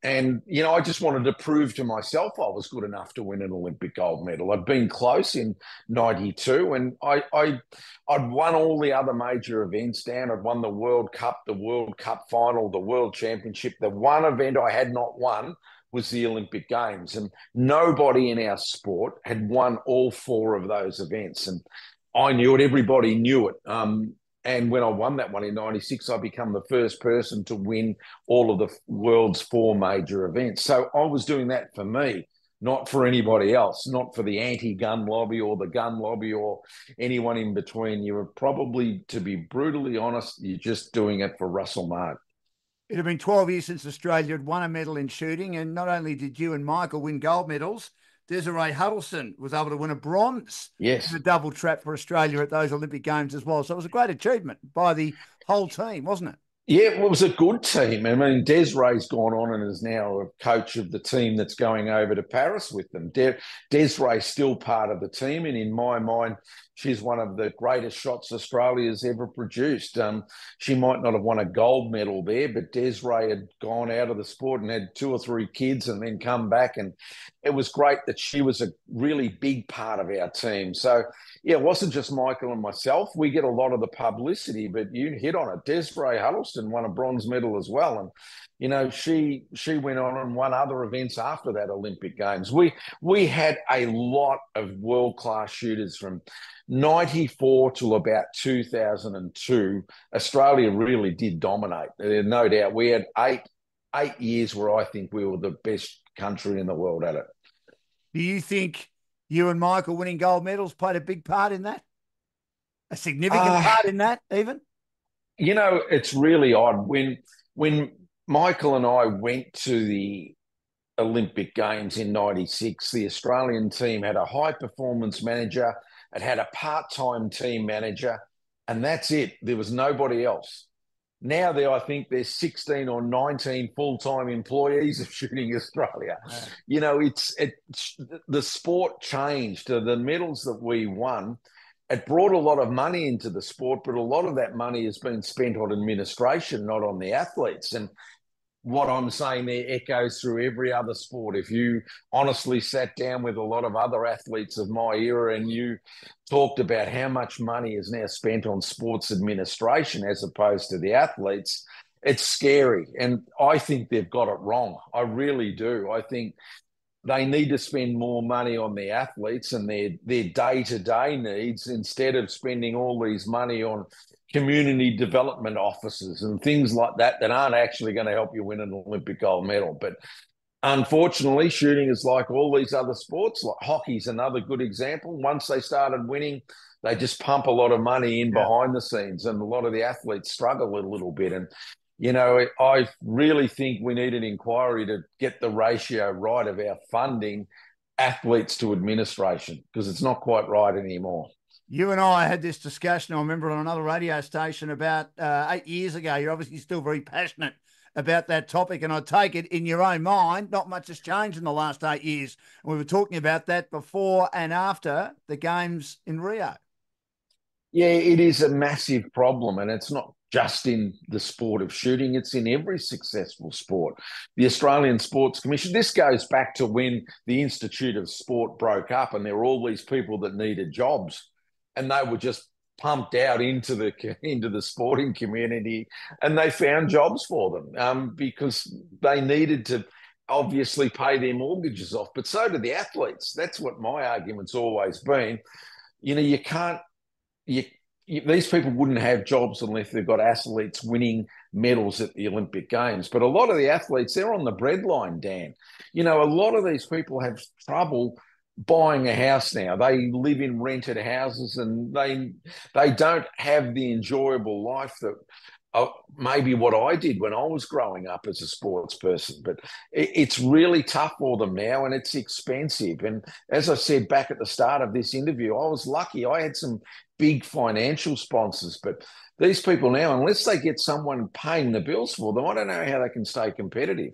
And, you know, I just wanted to prove to myself I was good enough to win an Olympic gold medal. I'd been close in 92 and I'd won all the other major events down. I'd won the World Cup final, the World Championship. The one event I had not won was the Olympic Games. And nobody in our sport had won all four of those events. And I knew it. Everybody knew it. And when I won that one in 96, I became the first person to win all of the world's four major events. So I was doing that for me, not for anybody else, not for the anti-gun lobby or the gun lobby or anyone in between. You were probably, to be brutally honest, you're just doing it for Russell Mark. It had been 12 years since Australia had won a medal in shooting, and not only did you and Michael win gold medals, Desiree Huddleston was able to win a bronze. Yes. In a double trap for Australia at those Olympic Games as well. So it was a great achievement by the whole team, wasn't it? Yeah, it was a good team. I mean, Desiree's gone on and is now a coach of the team that's going over to Paris with them. Desiree's still part of the team, and in my mind, she's one of the greatest shots Australia's ever produced. She might not have won a gold medal there, but Desiree had gone out of the sport and had 2 or 3 kids and then come back. And it was great that she was a really big part of our team. So, yeah, it wasn't just Michael and myself. We get a lot of the publicity, but you hit on it. Desiree Huddleston won a bronze medal as well. And, you know, she went on and won other events after that Olympic Games. We had a lot of world-class shooters from 94 till about 2002. Australia really did dominate. No doubt. We had eight years where I think we were the best country in the world at it. Do you think you and Michael winning gold medals played a big part in that? A significant part in that, even? You know, it's really odd. When Michael and I went to the Olympic Games in 96, the Australian team had a high-performance manager. It had a part-time team manager, and that's it. There was nobody else. Now I think there's 16 or 19 full-time employees of Shooting Australia. Yeah. You know, the sport changed. The medals that we won, it brought a lot of money into the sport, but a lot of that money has been spent on administration, not on the athletes. And what I'm saying there echoes through every other sport. If you honestly sat down with a lot of other athletes of my era and you talked about how much money is now spent on sports administration as opposed to the athletes, it's scary. And I think they've got it wrong. I really do. I think they need to spend more money on the athletes and their day-to-day needs instead of spending all these money on community development officers and things like that aren't actually going to help you win an Olympic gold medal. But unfortunately, shooting is like all these other sports. Like hockey's another good example. Once they started winning, they just pump a lot of money in behind the scenes, and a lot of the athletes struggle a little bit. And, you know, I really think we need an inquiry to get the ratio right of our funding athletes to administration, because it's not quite right anymore. You and I had this discussion, I remember, on another radio station about 8 years ago. You're obviously still very passionate about that topic, and I take it in your own mind, not much has changed in the last 8 years. And we were talking about that before and after the Games in Rio. Yeah, it is a massive problem, and it's not just in the sport of shooting, it's in every successful sport. The Australian Sports Commission, this goes back to when the Institute of Sport broke up and there were all these people that needed jobs, and they were just pumped out into the sporting community, and they found jobs for them because they needed to obviously pay their mortgages off. But so did the athletes. That's what my argument's always been. You know, these people wouldn't have jobs unless they've got athletes winning medals at the Olympic Games. But a lot of the athletes, they're on the breadline, Dan. You know, a lot of these people have trouble buying a house now. They live in rented houses, and they don't have the enjoyable life that maybe what I did when I was growing up as a sports person. But it's really tough for them now, and it's expensive. And as I said back at the start of this interview, I was lucky. I had some big financial sponsors, but these people now, unless they get someone paying the bills for them, I don't know how they can stay competitive.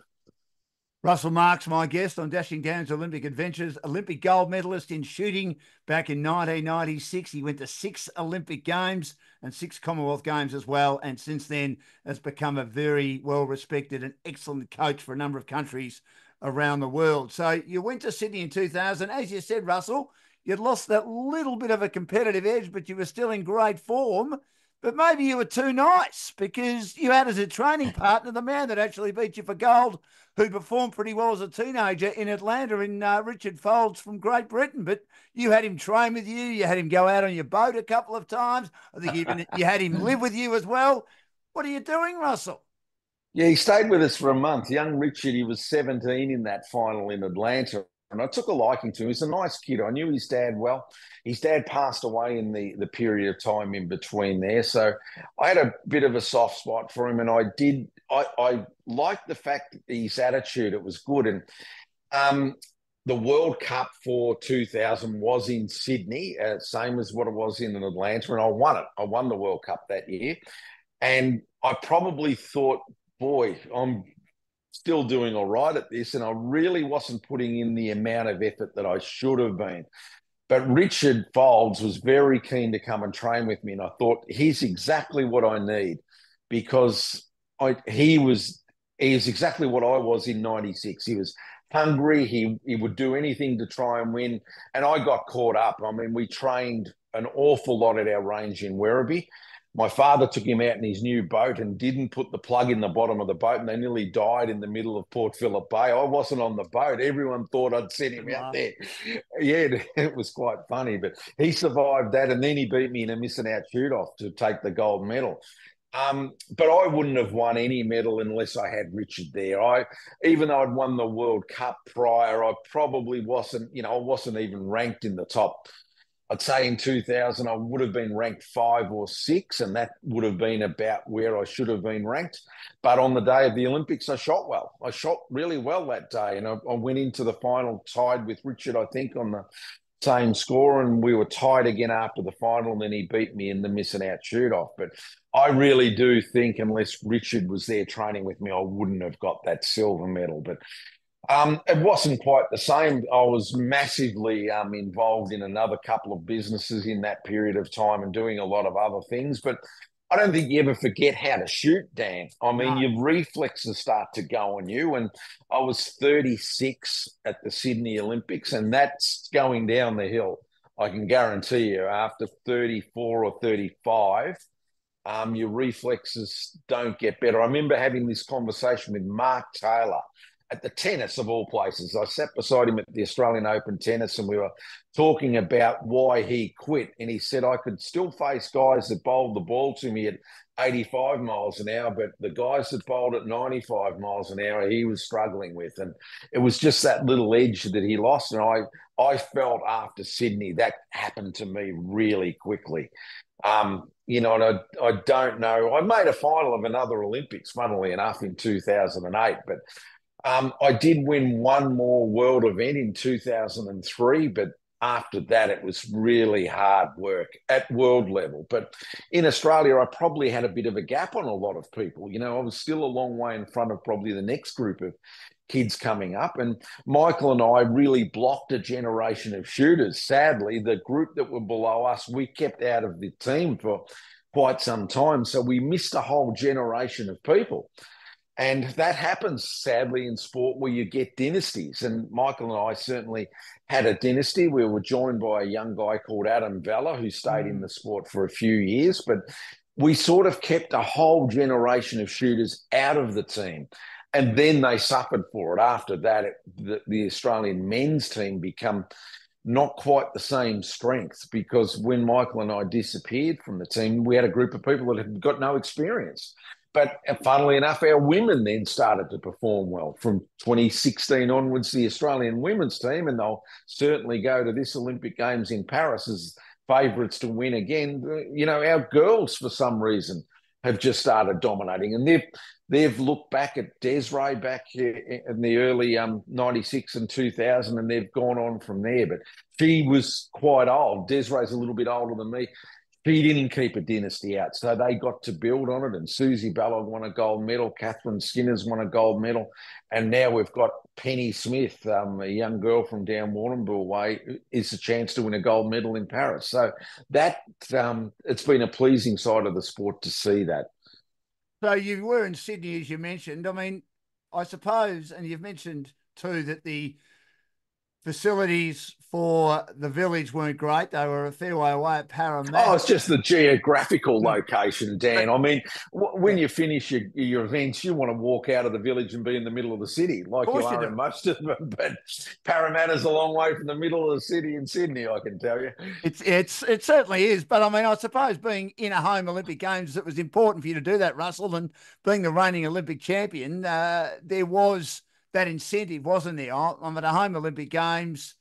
Russell Marks, my guest on Dashing Dan's Olympic Adventures, Olympic gold medalist in shooting back in 1996. He went to 6 Olympic Games and 6 Commonwealth Games as well, and since then has become a very well-respected and excellent coach for a number of countries around the world. So you went to Sydney in 2000. As you said, Russell, you'd lost that little bit of a competitive edge, but you were still in great form. But maybe you were too nice because you had as a training partner the man that actually beat you for gold, who performed pretty well as a teenager in Atlanta in Richard Folds from Great Britain. But you had him train with you. You had him go out on your boat a couple of times. I think even you had him live with you as well. What are you doing, Russell? Yeah, he stayed with us for a month. Young Richard, he was 17 in that final in Atlanta. And I took a liking to him. He's a nice kid. I knew his dad well. His dad passed away in the period of time in between there. So I had a bit of a soft spot for him. And I liked the fact that his attitude, it was good. And the World Cup for 2000 was in Sydney, same as what it was in Atlanta. And I won it. I won the World Cup that year. And I probably thought, boy, I'm still doing all right at this. And I really wasn't putting in the amount of effort that I should have been. But Richard Folds was very keen to come and train with me. And I thought, he's exactly what I need because he was exactly what I was in 96. He was hungry. He would do anything to try and win. And I got caught up. I mean, we trained an awful lot at our range in Werribee. My father took him out in his new boat and didn't put the plug in the bottom of the boat, and they nearly died in the middle of Port Phillip Bay. I wasn't on the boat. Everyone thought I'd sent him out there. Yeah, it was quite funny, but he survived that, and then he beat me in a missing out shoot-off to take the gold medal. But I wouldn't have won any medal unless I had Richard there. Even though I'd won the World Cup prior, I probably wasn't, I wasn't even ranked in the top. I'd say in 2000, I would have been ranked 5 or 6, and that would have been about where I should have been ranked. But on the day of the Olympics, I shot well. I shot really well that day, and I went into the final tied with Richard, I think, on the same score, and we were tied again after the final, and then he beat me in the missing out shoot-off. But I really do think unless Richard was there training with me, I wouldn't have got that silver medal. But it wasn't quite the same. I was massively involved in another couple of businesses in that period of time and doing a lot of other things. But I don't think you ever forget how to shoot, Dan. I mean, your reflexes start to go on you. And I was 36 at the Sydney Olympics, and that's going down the hill. I can guarantee you after 34 or 35, your reflexes don't get better. I remember having this conversation with Mark Taylor at the tennis of all places. I sat beside him at the Australian Open tennis, and we were talking about why he quit. And he said, I could still face guys that bowled the ball to me at 85 miles an hour, but the guys that bowled at 95 miles an hour, he was struggling with. And it was just that little edge that he lost. And I felt after Sydney that happened to me really quickly. And I don't know. I made a final of another Olympics, funnily enough, in 2008, but I did win one more world event in 2003, but after that, it was really hard work at world level. But in Australia, I probably had a bit of a gap on a lot of people. I was still a long way in front of probably the next group of kids coming up. And Michael and I really blocked a generation of shooters. Sadly, the group that were below us, we kept out of the team for quite some time. So we missed a whole generation of people. And that happens, sadly, in sport where you get dynasties. And Michael and I certainly had a dynasty. We were joined by a young guy called Adam Vella, who stayed in the sport for a few years. But we sort of kept a whole generation of shooters out of the team. And then they suffered for it. After that, the Australian men's team become not quite the same strength, because when Michael and I disappeared from the team, we had a group of people that had got no experience. But funnily enough, our women then started to perform well. From 2016 onwards, the Australian women's team, and they'll certainly go to this Olympic Games in Paris as favourites to win again. Our girls, for some reason, have just started dominating. And they've looked back at Desiree back in the early 96 and 2000, and they've gone on from there. But she was quite old. Desiree's a little bit older than me. He didn't keep a dynasty out, so they got to build on it. And Susie Ballard won a gold medal. Catherine Skinner's won a gold medal, and now we've got Penny Smith, a young girl from down Warrnambool way, is a chance to win a gold medal in Paris. So that it's been a pleasing side of the sport to see that. So you were in Sydney, as you mentioned. I mean, I suppose, and you've mentioned too that the facilities for the village weren't great. They were a fair way away at Oh, Parramatta. it's just the geographical Hmm. location, Dan. But I mean, when yeah, you finish your events, you want to walk out of the village and be in the middle of the city, of like you course you are do. in most of them. But Parramatta's a long way from the middle of the city in Sydney, I can tell you. It certainly is. But I mean, I suppose being in a home Olympic Games, it was important for you to do that, Russell. And being the reigning Olympic champion, there was that incentive, wasn't there? I'm at a home Olympic Games.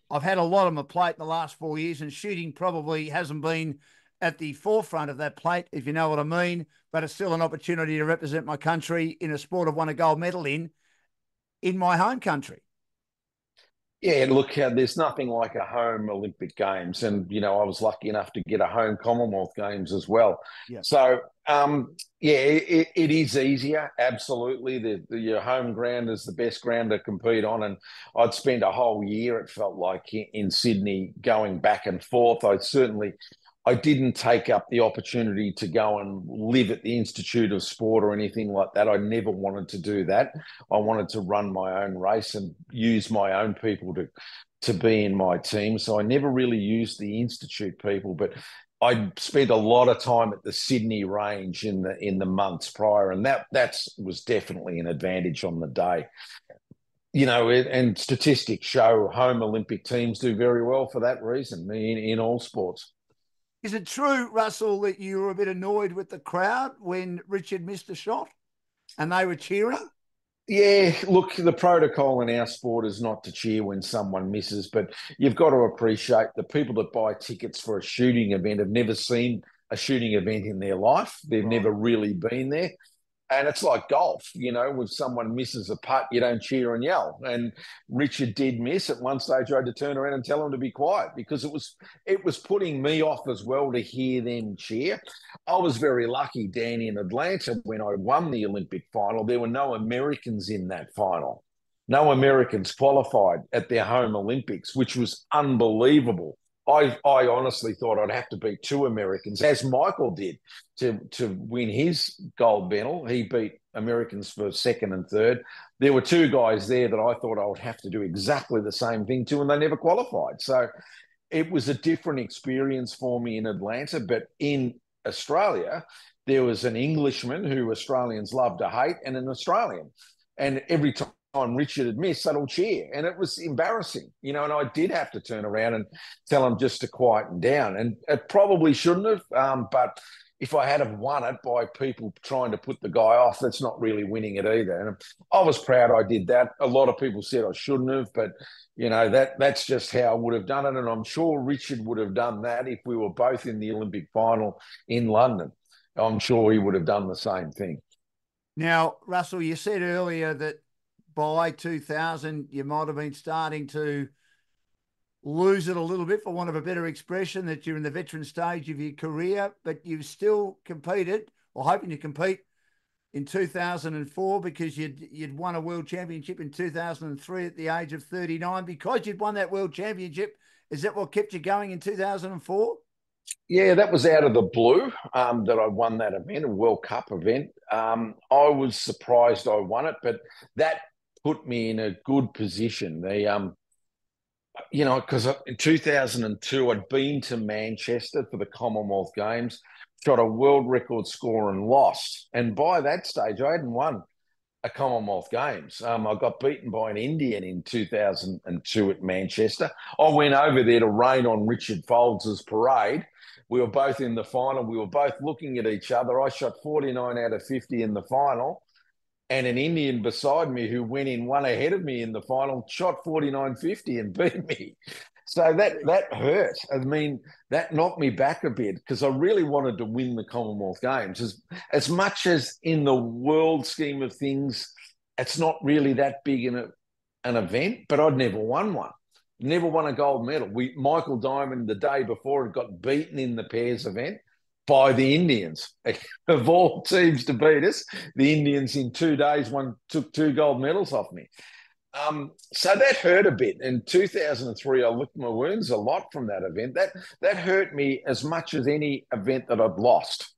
I've had a lot on my plate in the last 4 years, and shooting probably hasn't been at the forefront of that plate, if you know what I mean. But it's still an opportunity to represent my country in a sport I've won a gold medal in my home country. Yeah, look, there's nothing like a home Olympic Games, and I was lucky enough to get a home Commonwealth Games as well. Yeah. So, yeah, it is easier. Absolutely, your home ground is the best ground to compete on, and I'd spent a whole year. It felt like in Sydney, going back and forth. I didn't take up the opportunity to go and live at the Institute of Sport or anything like that. I never wanted to do that. I wanted to run my own race and use my own people to be in my team. So I never really used the Institute people, but I spent a lot of time at the Sydney range in the months prior, and that was definitely an advantage on the day. And statistics show home Olympic teams do very well for that reason in all sports. Is it true, Russell, that you were a bit annoyed with the crowd when Richard missed a shot and they were cheering? Yeah, look, the protocol in our sport is not to cheer when someone misses, but you've got to appreciate the people that buy tickets for a shooting event have never seen a shooting event in their life. They've Right. never really been there. And it's like golf, when someone misses a putt, you don't cheer and yell. And Richard did miss. At one stage, I had to turn around and tell him to be quiet because it was putting me off as well to hear them cheer. I was very lucky, Dan, in Atlanta when I won the Olympic final. There were no Americans in that final. No Americans qualified at their home Olympics, which was unbelievable. I honestly thought I'd have to beat two Americans, as Michael did, to win his gold medal. He beat Americans for second and third. There were two guys there that I thought I would have to do exactly the same thing to, and they never qualified. So it was a different experience for me in Atlanta. But in Australia, there was an Englishman who Australians love to hate and an Australian. And every time Richard had missed, they'd all cheer. And it was embarrassing, and I did have to turn around and tell him just to quieten down. And it probably shouldn't have, but if I had have won it by people trying to put the guy off, that's not really winning it either. And I was proud I did that. A lot of people said I shouldn't have, but that's just how I would have done it. And I'm sure Richard would have done that if we were both in the Olympic final in London. I'm sure he would have done the same thing. Now, Russell, you said earlier that by 2000, you might have been starting to lose it a little bit, for want of a better expression, that you're in the veteran stage of your career, but you've still competed or hoping to compete in 2004 because you'd won a world championship in 2003 at the age of 39. Because you'd won that world championship, is that what kept you going in 2004? Yeah, that was out of the blue that I won that event, a World Cup event. I was surprised I won it, but that put me in a good position. Because in 2002, I'd been to Manchester for the Commonwealth Games, shot a world record score and lost. And by that stage, I hadn't won a Commonwealth Games. I got beaten by an Indian in 2002 at Manchester. I went over there to rain on Richard Folds' parade. We were both in the final. We were both looking at each other. I shot 49 out of 50 in the final. And an Indian beside me who went in one ahead of me in the final shot 49.50 and beat me. So that hurt. I mean, that knocked me back a bit because I really wanted to win the Commonwealth Games. As much as in the world scheme of things, it's not really that big an event, but I'd never won one. never won a gold medal. Michael Diamond the day before had got beaten in the pairs event by the Indians. Of all teams to beat us, the Indians in 2 days took 2 gold medals off me. So that hurt a bit. In 2003, I licked my wounds a lot from that event. That hurt me as much as any event that I'd lost.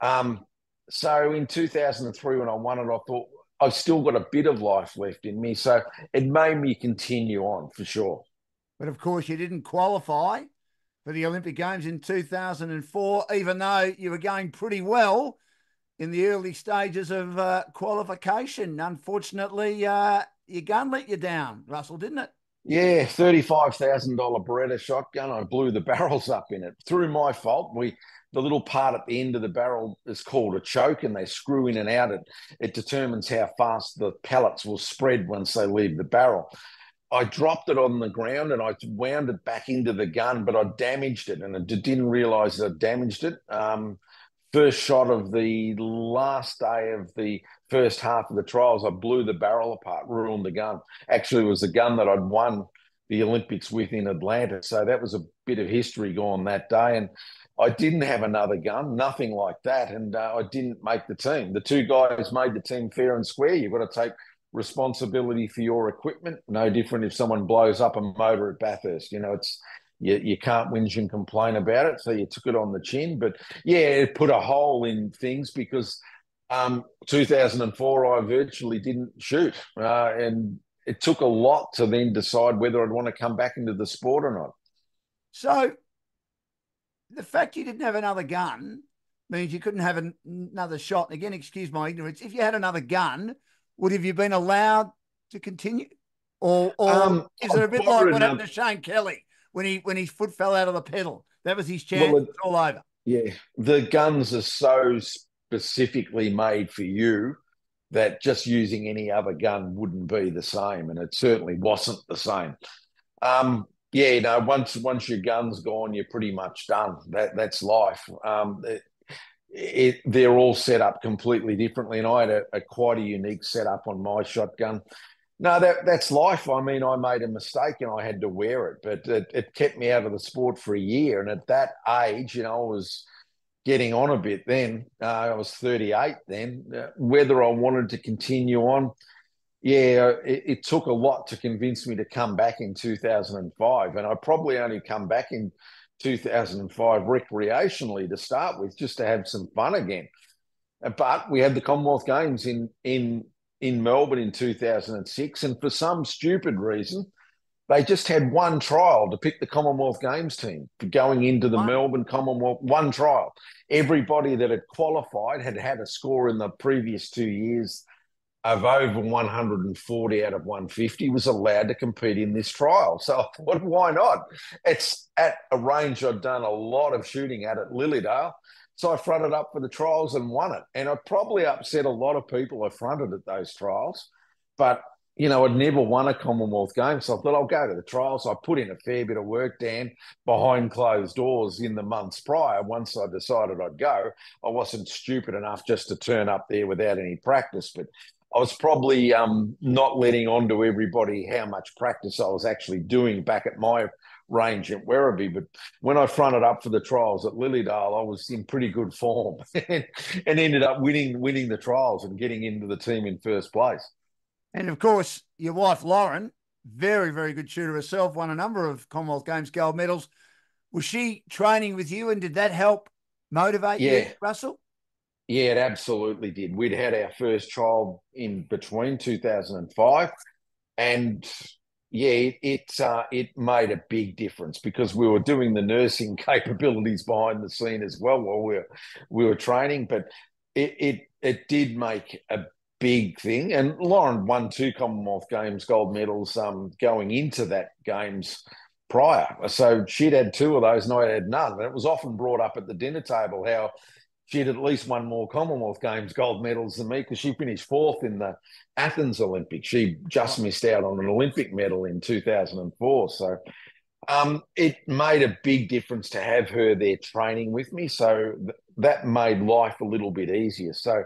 So in 2003, when I won it, I thought I've still got a bit of life left in me. So it made me continue on for sure. But of course, you didn't qualify for the Olympic Games in 2004, even though you were going pretty well in the early stages of qualification. Unfortunately, your gun let you down, Russell, didn't it? Yeah, $35,000 Beretta shotgun. I blew the barrels up in it through my fault. The little part at the end of the barrel is called a choke, and they screw in and out. It determines how fast the pellets will spread once they leave the barrel. I dropped it on the ground and I wound it back into the gun, but I damaged it, and I didn't realize that I damaged it. First shot of the last day of the first half of the trials, I blew the barrel apart, ruined the gun. Actually, it was the gun that I'd won the Olympics with in Atlanta. So that was a bit of history gone that day. And I didn't have another gun, nothing like that. And I didn't make the team. The 2 guys made the team fair and square. You've got to take responsibility for your equipment. No different if someone blows up a motor at Bathurst. You can't whinge and complain about it. So you took it on the chin. But yeah, it put a hole in things because 2004, I virtually didn't shoot. And it took a lot to then decide whether I'd want to come back into the sport or not. So the fact you didn't have another gun means you couldn't have another shot. And again, excuse my ignorance. If you had another gun, would have you been allowed to continue? Or is it a bit like what happened to Shane Kelly when his foot fell out of the pedal? That was his chance. Well, it's all over. Yeah. The guns are so specifically made for you that just using any other gun wouldn't be the same. And it certainly wasn't the same. Once your gun's gone, you're pretty much done. That's life. They're all set up completely differently, and I had a quite a unique setup on my shotgun. No, that's life. I mean, I made a mistake and I had to wear it, but it kept me out of the sport for a year. And at that age, I was getting on a bit then. I was 38 then. Whether I wanted to continue on, it took a lot to convince me to come back in 2005. And I probably only come back in 2005 recreationally to start with, just to have some fun again. But we had the Commonwealth Games in Melbourne in 2006, and for some stupid reason, they just had one trial to pick the Commonwealth Games team for going into the Melbourne Commonwealth. One trial. Everybody that had qualified had had a score in the previous 2 years of over 140 out of 150 was allowed to compete in this trial. So I thought, why not? It's at a range I'd done a lot of shooting at Lilydale. So I fronted up for the trials and won it. And I probably upset a lot of people I fronted at those trials. But, I'd never won a Commonwealth game. So I thought I'll go to the trials. I put in a fair bit of work, Dan, behind closed doors in the months prior. Once I decided I'd go, I wasn't stupid enough just to turn up there without any practice. But I was probably not letting on to everybody how much practice I was actually doing back at my range at Werribee. But when I fronted up for the trials at Lilydale, I was in pretty good form and ended up winning the trials and getting into the team in first place. And of course, your wife, Lauren, very, very good shooter herself, won a number of Commonwealth Games gold medals. Was she training with you, and did that help motivate you, Russell? Yeah, it absolutely did. We'd had our first child in between 2005, and it made a big difference because we were doing the nursing capabilities behind the scene as well while we were training. But it did make a big thing. And Lauren won 2 Commonwealth Games gold medals going into that games prior. So she'd had 2 of those and I had none. And it was often brought up at the dinner table how she'd at least won more Commonwealth Games gold medals than me because she finished 4th in the Athens Olympics. She just missed out on an Olympic medal in 2004. So it made a big difference to have her there training with me. So that made life a little bit easier. So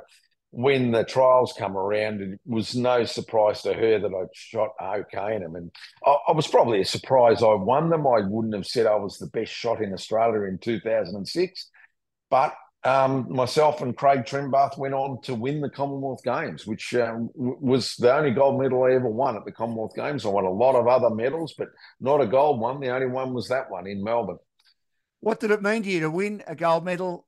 when the trials come around, it was no surprise to her that I'd shot okay in them. And I was probably a surprise I won them. I wouldn't have said I was the best shot in Australia in 2006. But myself and Craig Trimbath went on to win the Commonwealth Games, which was the only gold medal I ever won at the Commonwealth Games. I won a lot of other medals, but not a gold one. The only one was that one in Melbourne. What did it mean to you to win a gold medal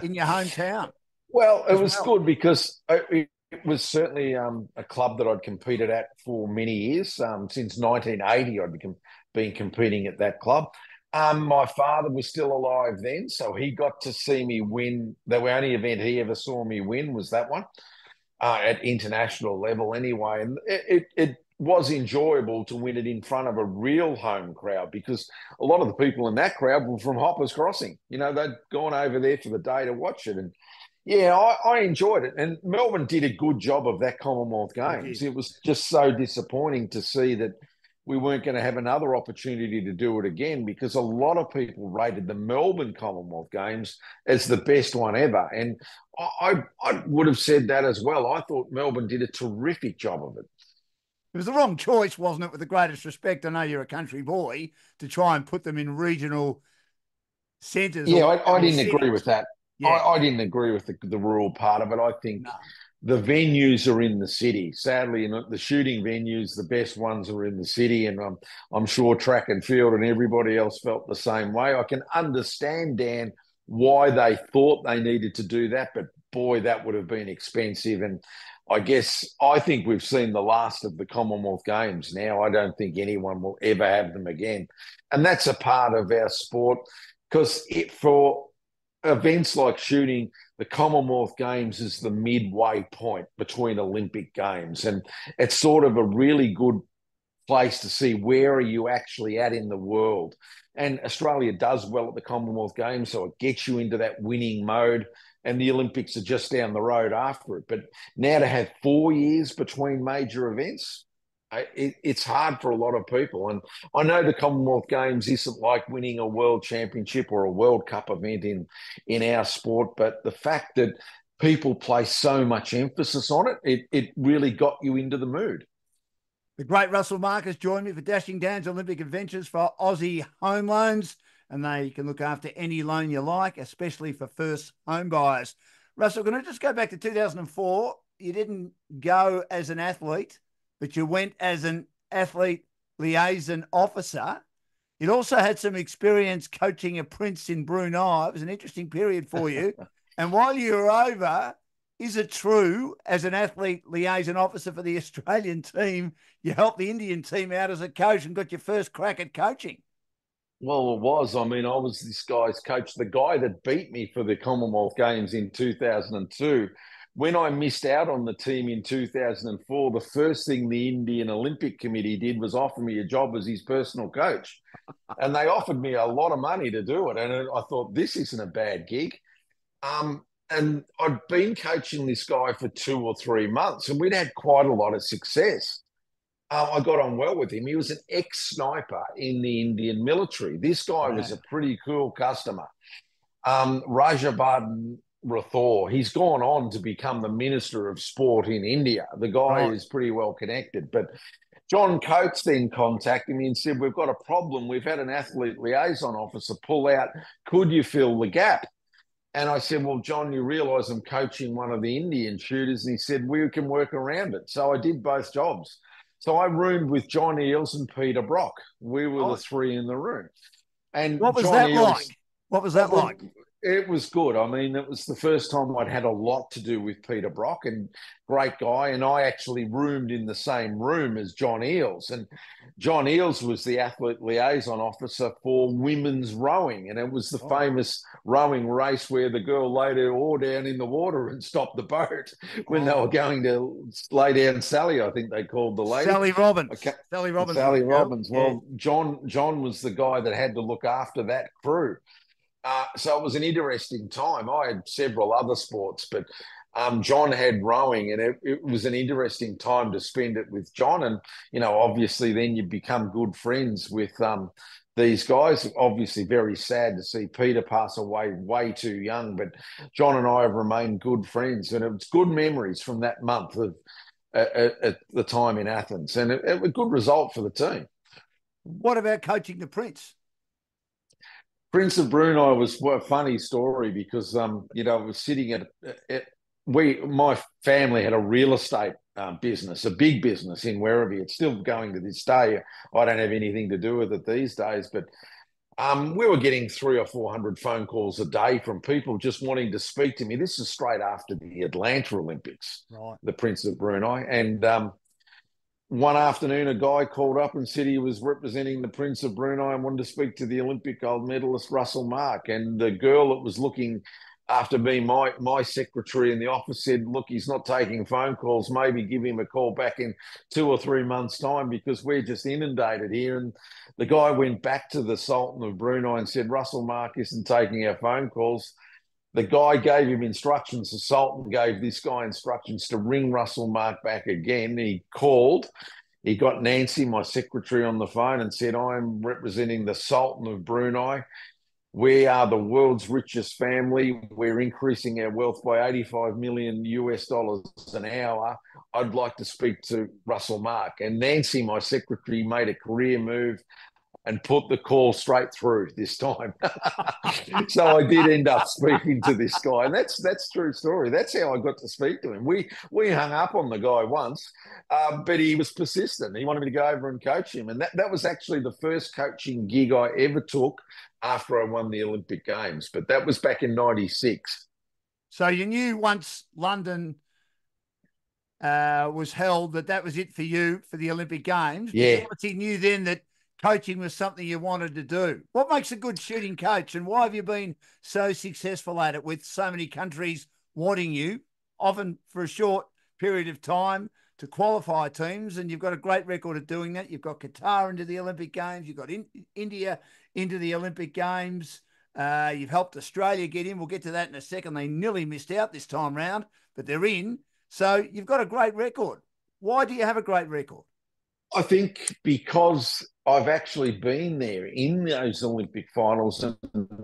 in your hometown? Well, it was good because it was certainly a club that I'd competed at for many years. Since 1980, I'd been competing at that club. My father was still alive then, so he got to see me win. The only event he ever saw me win was that one at international level anyway. And it was enjoyable to win it in front of a real home crowd because a lot of the people in that crowd were from Hoppers Crossing. You know, they'd gone over there for the day to watch it. And yeah, I enjoyed it. And Melbourne did a good job of that Commonwealth Games. It was just so disappointing to see that we weren't going to have another opportunity to do it again because a lot of people rated the Melbourne Commonwealth Games as the best one ever. And I would have said that as well. I thought Melbourne did a terrific job of it. It was the wrong choice, wasn't it? With the greatest respect, I know you're a country boy, to try and put them in regional centres. Yeah, I didn't agree with that. Yeah. I didn't agree with the rural part of it. I think the venues are in the city. Sadly, the shooting venues, the best ones are in the city, and I'm sure track and field and everybody else felt the same way. I can understand, Dan, why they thought they needed to do that, but boy, that would have been expensive. And I think we've seen the last of the Commonwealth Games now. I don't think anyone will ever have them again. And that's a part of our sport because for events like shooting, the Commonwealth Games is the midway point between Olympic Games. And it's sort of a really good place to see where are you actually at in the world. And Australia does well at the Commonwealth Games, so it gets you into that winning mode. And the Olympics are just down the road after it. But now to have 4 years between major events, it's hard for a lot of people. And I know the Commonwealth Games isn't like winning a world championship or a World Cup event in our sport, but the fact that people place so much emphasis on it really got you into the mood. The great Russell Marcus joined me for Dashing Dan's Olympic Adventures for Aussie Home Loans, and they can look after any loan you like, especially for first home buyers. Russell, can I just go back to 2004? You didn't go as an athlete, but you went as an athlete liaison officer. You'd also had some experience coaching a prince in Brunei. It was an interesting period for you. And while you were over, is it true, as an athlete liaison officer for the Australian team, you helped the Indian team out as a coach and got your first crack at coaching? Well, it was. I mean, I was this guy's coach, the guy that beat me for the Commonwealth Games in 2002. When I missed out on the team in 2004, the first thing the Indian Olympic Committee did was offer me a job as his personal coach. And they offered me a lot of money to do it. And I thought, this isn't a bad gig. And I'd been coaching this guy for 2 or 3 months, and we'd had quite a lot of success. I got on well with him. He was an ex-sniper in the Indian military. This guy was a pretty cool customer. Rajabardhan Rathore, he's gone on to become the Minister of Sport in India. The guy is pretty well connected. But John Coates then contacted me and said, we've got a problem. We've had an athlete liaison officer pull out. Could you fill the gap? And I said, well, John, you realise I'm coaching one of the Indian shooters. And he said, we can work around it. So I did both jobs. So I roomed with John Eales and Peter Brock. We were the three in the room. And what was that like? What was that like? It was good. I mean, it was the first time I'd had a lot to do with Peter Brock, and great guy. And I actually roomed in the same room as John Eales. And John Eales was the athlete liaison officer for women's rowing. And it was the famous rowing race where the girl laid her oar down in the water and stopped the boat when they were going to lay down Sally, I think they called the lady. Sally Robbins. Okay. Sally Robbins. Sally Robbins. Well, John was the guy that had to look after that crew. So it was an interesting time. I had several other sports, but John had rowing, and it was an interesting time to spend it with John. And, you know, obviously then you become good friends with these guys. Obviously, very sad to see Peter pass away way too young, but John and I have remained good friends, and it's good memories from that month of at the time in Athens, and it was a good result for the team. What about coaching the Prince? Prince of Brunei was a funny story because I was sitting at my family had a real estate business, a big business in Werribee. It's still going to this day. I don't have anything to do with it these days, but we were getting 300 or 400 phone calls a day from people just wanting to speak to me. This is straight after the Atlanta Olympics, right? The Prince of Brunei, and one afternoon, a guy called up and said he was representing the Prince of Brunei and wanted to speak to the Olympic gold medalist Russell Mark. And the girl that was looking after being my secretary in the office said, look, he's not taking phone calls. Maybe give him a call back in 2 or 3 months' time because we're just inundated here. And the guy went back to the Sultan of Brunei and said, Russell Mark isn't taking our phone calls. The guy gave him instructions. The Sultan gave this guy instructions to ring Russell Mark back again. He called. He got Nancy, my secretary, on the phone and said, I'm representing the Sultan of Brunei. We are the world's richest family. We're increasing our wealth by 85 million US dollars an hour. I'd like to speak to Russell Mark. And Nancy, my secretary, made a career move and put the call straight through this time. So I did end up speaking to this guy, and that's true story. That's how I got to speak to him. We hung up on the guy once, but he was persistent. He wanted me to go over and coach him, and that was actually the first coaching gig I ever took after I won the Olympic Games. But that was back in '96. So you knew once London was held that was it for you for the Olympic Games. Yeah. But you obviously knew then that coaching was something you wanted to do. What makes a good shooting coach, and why have you been so successful at it with so many countries wanting you, often for a short period of time, to qualify teams? And you've got a great record of doing that. You've got Qatar into the Olympic Games. You've got India into the Olympic Games. You've helped Australia get in. We'll get to that in a second. They nearly missed out this time round, but they're in. So you've got a great record. Why do you have a great record? I think because I've actually been there in those Olympic finals and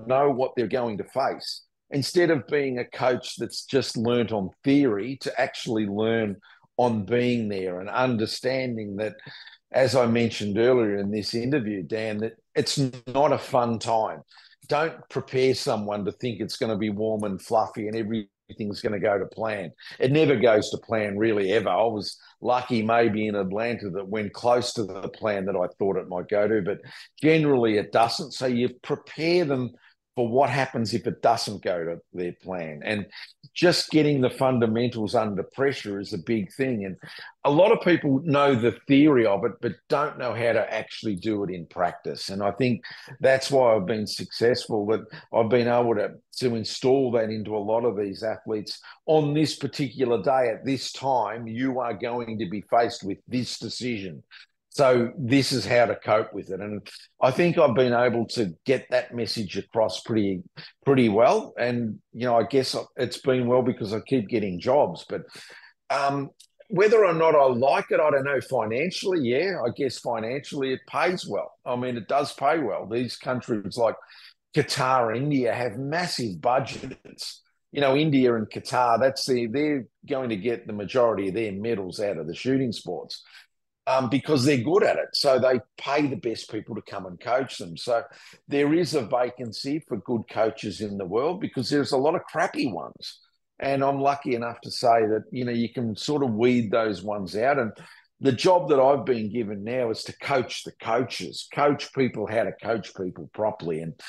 know what they're going to face. Instead of being a coach that's just learnt on theory, to actually learn on being there and understanding that, as I mentioned earlier in this interview, Dan, that it's not a fun time. Don't prepare someone to think it's going to be warm and fluffy and everything's going to go to plan. It never goes to plan, really, ever. I was lucky maybe in Atlanta that went close to the plan that I thought it might go to, but generally it doesn't. So you prepare them for what happens if it doesn't go to their plan. And just getting the fundamentals under pressure is a big thing. And a lot of people know the theory of it, but don't know how to actually do it in practice. And I think that's why I've been successful, that I've been able to install that into a lot of these athletes. On this particular day, at this time, you are going to be faced with this decision. So this is how to cope with it. And I think I've been able to get that message across pretty well. And, I guess it's been well because I keep getting jobs. But whether or not I like it, I don't know. Financially, yeah, I guess financially it pays well. I mean, it does pay well. These countries like Qatar, India have massive budgets. India and Qatar, they're going to get the majority of their medals out of the shooting sports. Because they're good at it. So they pay the best people to come and coach them. So there is a vacancy for good coaches in the world because there's a lot of crappy ones. And I'm lucky enough to say that, you can sort of weed those ones out. And the job that I've been given now is to coach the coaches, coach people how to coach people properly. And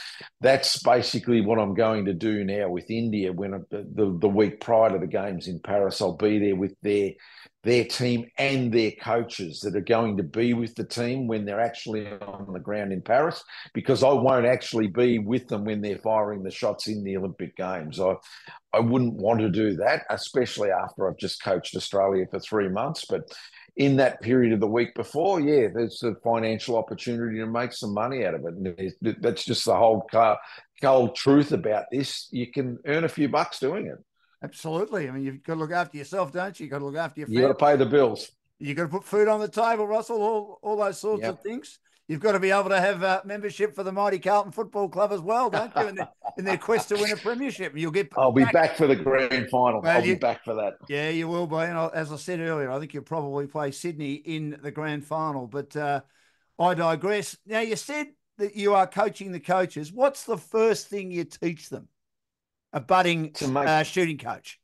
that's basically what I'm going to do now with India. When the week prior to the games in Paris, I'll be there with their team and their coaches that are going to be with the team when they're actually on the ground in Paris, because I won't actually be with them when they're firing the shots in the Olympic Games. I wouldn't want to do that, especially after I've just coached Australia for 3 months. But in that period of the week before, yeah, there's a financial opportunity to make some money out of it. And that's just the whole cold truth about this. You can earn a few bucks doing it. Absolutely. I mean, you've got to look after yourself, don't you? You've got to look after your family. You got to pay the bills. You've got to put food on the table, Russell, all those sorts of things. You've got to be able to have membership for the mighty Carlton Football Club as well, don't you? In their quest to win a premiership, you'll get I'll be back. back for the grand final. Well, I'll be back for that. Yeah, you will be. And as I said earlier, I think you'll probably play Sydney in the grand final. But I digress. Now, you said that you are coaching the coaches. What's the first thing you teach them? A budding shooting coach.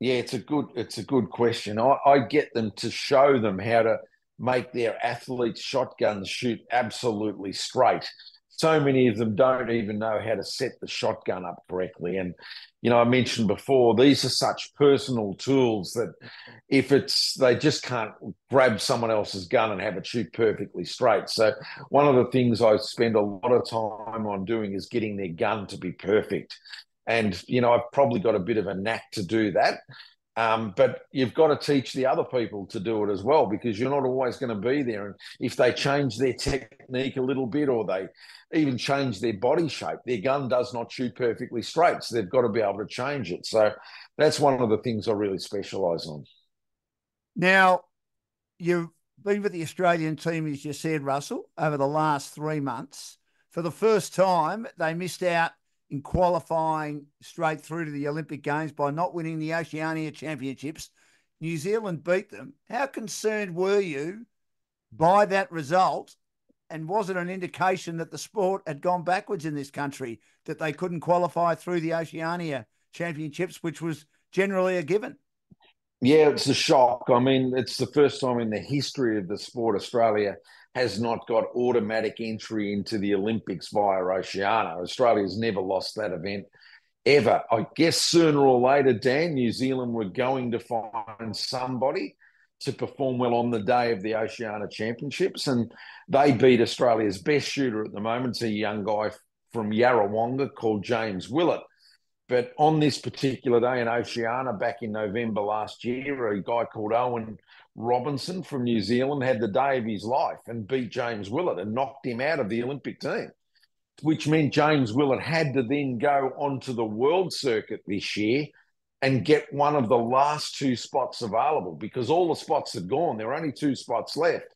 Yeah, it's a good question. I get them to show them how to make their athletes' shotguns shoot absolutely straight. So many of them don't even know how to set the shotgun up correctly. And, I mentioned before, these are such personal tools that they just can't grab someone else's gun and have it shoot perfectly straight. So one of the things I spend a lot of time on doing is getting their gun to be perfect. And, I've probably got a bit of a knack to do that. But you've got to teach the other people to do it as well, because you're not always going to be there. And if they change their technique a little bit, or they even change their body shape, their gun does not shoot perfectly straight. So they've got to be able to change it. So that's one of the things I really specialise on. Now, you've been with the Australian team, as you said, Russell, over the last 3 months. For the first time, they missed out in qualifying straight through to the Olympic Games by not winning the Oceania Championships. New Zealand beat them. How concerned were you by that result? And was it an indication that the sport had gone backwards in this country, that they couldn't qualify through the Oceania Championships, which was generally a given? Yeah, it's a shock. I mean, it's the first time in the history of the sport Australia has not got automatic entry into the Olympics via Oceania. Australia's never lost that event ever. I guess sooner or later, Dan, New Zealand were going to find somebody to perform well on the day of the Oceania Championships, and they beat Australia's best shooter at the moment. It's a young guy from Yarrawonga called James Willett. But on this particular day in Oceania, back in November last year, a guy called Owen Robinson from New Zealand had the day of his life and beat James Willett and knocked him out of the Olympic team, which meant James Willett had to then go onto the world circuit this year and get one of the last 2 spots available, because all the spots had gone. There were only 2 spots left.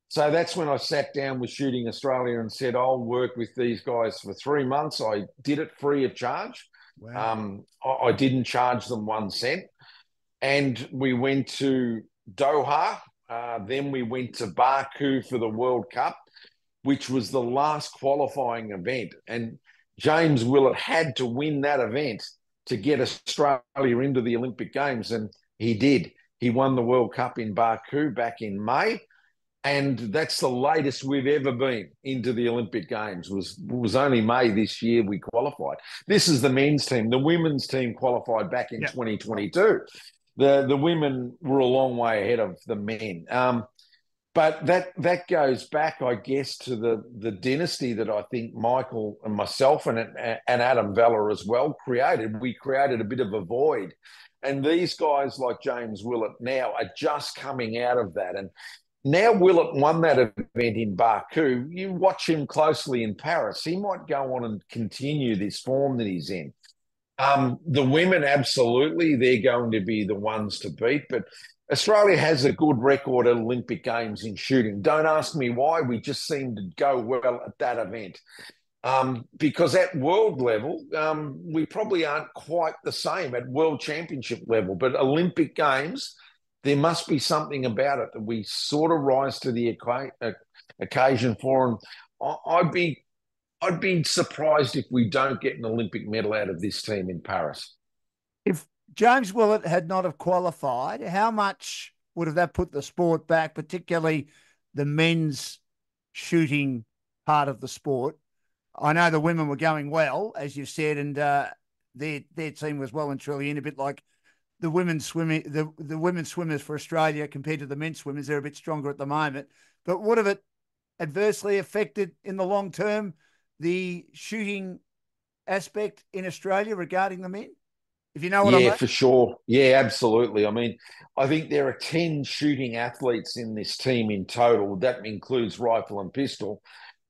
So that's when I sat down with Shooting Australia and said, I'll work with these guys for 3 months. I did it free of charge. Wow. I didn't charge them 1 cent. And we went to Doha. Then we went to Baku for the World Cup, which was the last qualifying event. And James Willett had to win that event to get Australia into the Olympic Games. And he did. He won the World Cup in Baku back in May. And that's the latest we've ever been into the Olympic Games. Was only May this year we qualified. This is the men's team. The women's team qualified back in 2022. The women were a long way ahead of the men. But that goes back, I guess, to the dynasty that I think Michael and myself and Adam Vella as well created. We created a bit of a void. And these guys like James Willett now are just coming out of that. And now Willett won that event in Baku. You watch him closely in Paris. He might go on and continue this form that he's in. The women, absolutely, they're going to be the ones to beat. But Australia has a good record at Olympic Games in shooting. Don't ask me why. We just seem to go well at that event. Because at world level, we probably aren't quite the same at world championship level. But Olympic Games, there must be something about it that we sort of rise to the occasion for. And I'd be surprised if we don't get an Olympic medal out of this team in Paris. If James Willett had not have qualified, how much would have that put the sport back, particularly the men's shooting part of the sport? I know the women were going well, as you said, and their team was well and truly in, a bit like the women's swimming, the women's swimmers for Australia compared to the men's swimmers. They're a bit stronger at the moment. But would have it adversely affected in the long term the shooting aspect in Australia regarding the men? If you know what I mean? Yeah, for sure. Yeah, absolutely. I mean, I think there are 10 shooting athletes in this team in total. That includes rifle and pistol.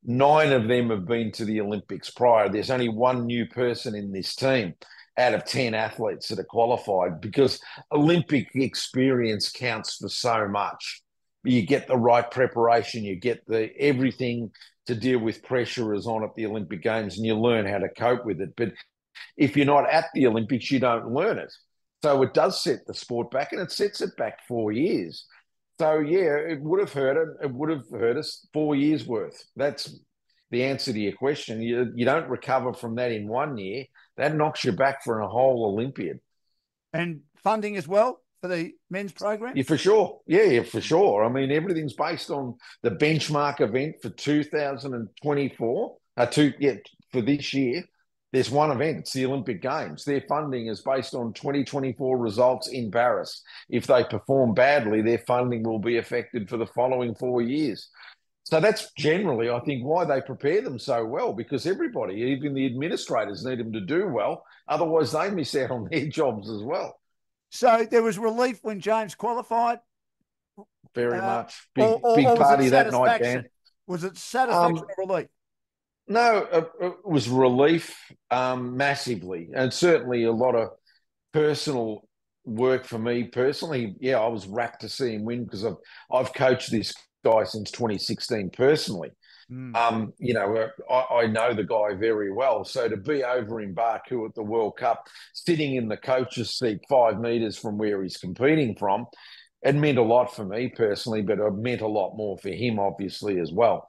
9 of them have been to the Olympics prior. There's only 1 new person in this team out of 10 athletes that are qualified, because Olympic experience counts for so much. you get the right preparation, you get everything to deal with pressure is on at the Olympic Games, and you learn how to cope with it. But if you're not at the Olympics, you don't learn it. So it does set the sport back, and it sets it back 4 years. So yeah, it would have hurt it. It would have hurt us 4 years worth. That's the answer to your question. You don't recover from that in 1 year. That knocks you back for a whole Olympiad. And funding as well for the men's program? Yeah, for sure. Yeah, for sure. I mean, everything's based on the benchmark event for 2024. For this year, there's one event. It's the Olympic Games. Their funding is based on 2024 results in Paris. If they perform badly, their funding will be affected for the following 4 years. So that's generally, I think, why they prepare them so well, because everybody, even the administrators, need them to do well. Otherwise, they miss out on their jobs as well. So there was relief when James qualified. Very much. Big party that night, Dan. Was it satisfaction or relief? No, it was relief massively. And certainly a lot of personal work for me personally. Yeah, I was rapt to see him win because I've coached this guy since 2016 personally. I know the guy very well. So to be over in Baku at the World Cup, sitting in the coach's seat 5 meters from where he's competing from, it meant a lot for me personally, but it meant a lot more for him, obviously, as well.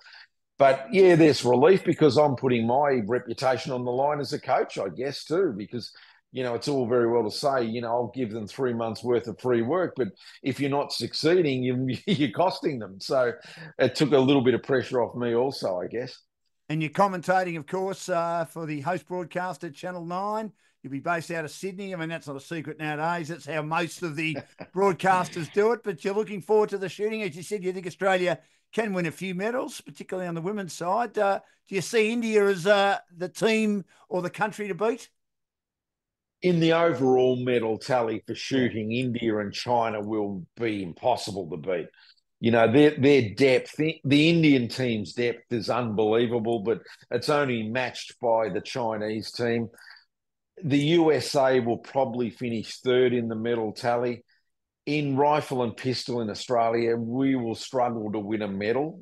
But yeah, there's relief because I'm putting my reputation on the line as a coach, I guess, too, because it's all very well to say, I'll give them 3 months worth of free work, but if you're not succeeding, you're costing them. So it took a little bit of pressure off me also, I guess. And you're commentating, of course, for the host broadcaster, Channel 9. You'll be based out of Sydney. I mean, that's not a secret nowadays. That's how most of the broadcasters do it. But you're looking forward to the shooting. As you said, you think Australia can win a few medals, particularly on the women's side. Do you see India as the team or the country to beat? In the overall medal tally for shooting, India and China will be impossible to beat. Their depth, the Indian team's depth is unbelievable, but it's only matched by the Chinese team. The USA will probably finish third in the medal tally. In rifle and pistol in Australia, we will struggle to win a medal.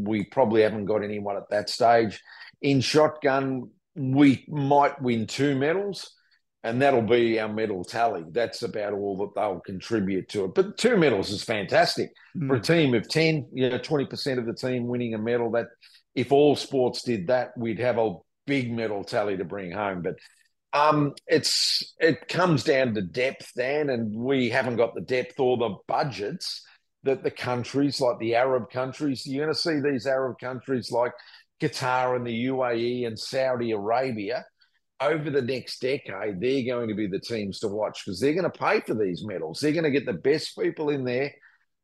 We probably haven't got anyone at that stage. In shotgun, we might win 2 medals, and that'll be our medal tally. That's about all that they'll contribute to it. But 2 medals is fantastic. For a team of 10, 20% of the team winning a medal. That if all sports did that, we'd have a big medal tally to bring home. But it comes down to depth, Dan, and we haven't got the depth or the budgets that the countries like the Arab countries. You're going to see these Arab countries like Qatar and the UAE and Saudi Arabia over the next decade. They're going to be the teams to watch because they're going to pay for these medals. They're going to get the best people in there,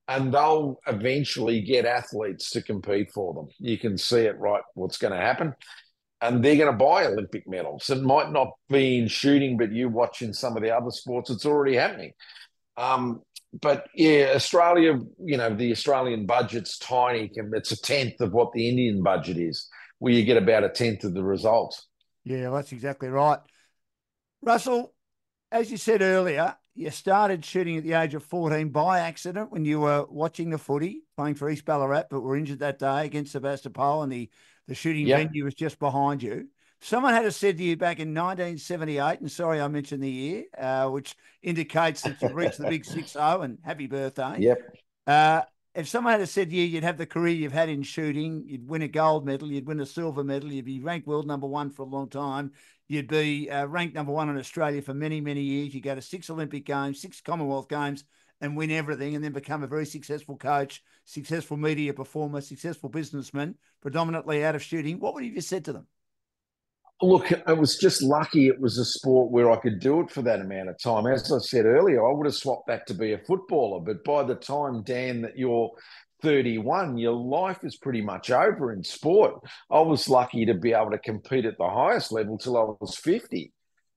and they'll eventually get athletes to compete for them. You can see it right what's going to happen. And they're going to buy Olympic medals. It might not be in shooting, but you watch in some of the other sports, it's already happening. But yeah, Australia, the Australian budget's tiny. It's a tenth of what the Indian budget is, where you get about a tenth of the results. Yeah, that's exactly right. Russell, as you said earlier, you started shooting at the age of 14 by accident when you were watching the footy, playing for East Ballarat, but were injured that day against Sebastopol, and the shooting venue was just behind you. Someone had said to you back in 1978, and sorry I mentioned the year, which indicates that you've reached the big 6-0, and happy birthday. Yep. If someone had said to you, you'd have the career you've had in shooting, you'd win a gold medal, you'd win a silver medal, you'd be ranked world number 1 for a long time, you'd be ranked number 1 in Australia for many, many years, you go to 6 Olympic Games, 6 Commonwealth Games, and win everything, and then become a very successful coach, successful media performer, successful businessman, predominantly out of shooting, what would you have said to them? Look, I was just lucky it was a sport where I could do it for that amount of time. As I said earlier, I would have swapped that to be a footballer. But by the time, Dan, that you're 31, your life is pretty much over in sport. I was lucky to be able to compete at the highest level till I was 50.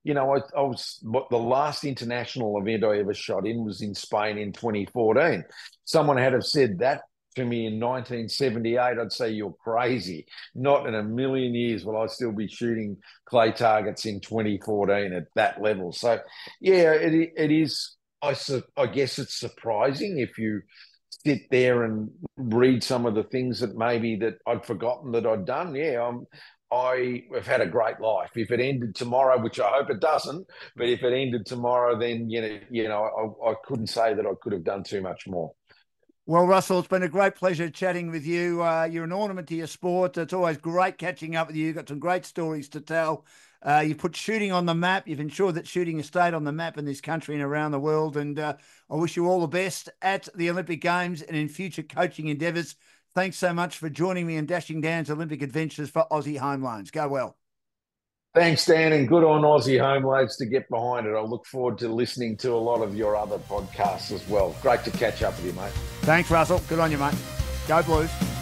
The last international event I ever shot in was in Spain in 2014. Someone had have said that to me in 1978, I'd say you're crazy. Not in a million years will I still be shooting clay targets in 2014 at that level. So, yeah, it is. I guess it's surprising if you sit there and read some of the things that maybe that I'd forgotten that I'd done. Yeah, I have had a great life. If it ended tomorrow, which I hope it doesn't, but if it ended tomorrow, then I couldn't say that I could have done too much more. Well, Russell, it's been a great pleasure chatting with you. You're an ornament to your sport. It's always great catching up with you. You've got some great stories to tell. You've put shooting on the map. You've ensured that shooting has stayed on the map in this country and around the world. And I wish you all the best at the Olympic Games and in future coaching endeavours. Thanks so much for joining me in Dashing Dan's Olympic Adventures for Aussie Home Loans. Go well. Thanks, Dan, and good on Aussie Home Loans to get behind it. I look forward to listening to a lot of your other podcasts as well. Great to catch up with you, mate. Thanks, Russell. Good on you, mate. Go Blues.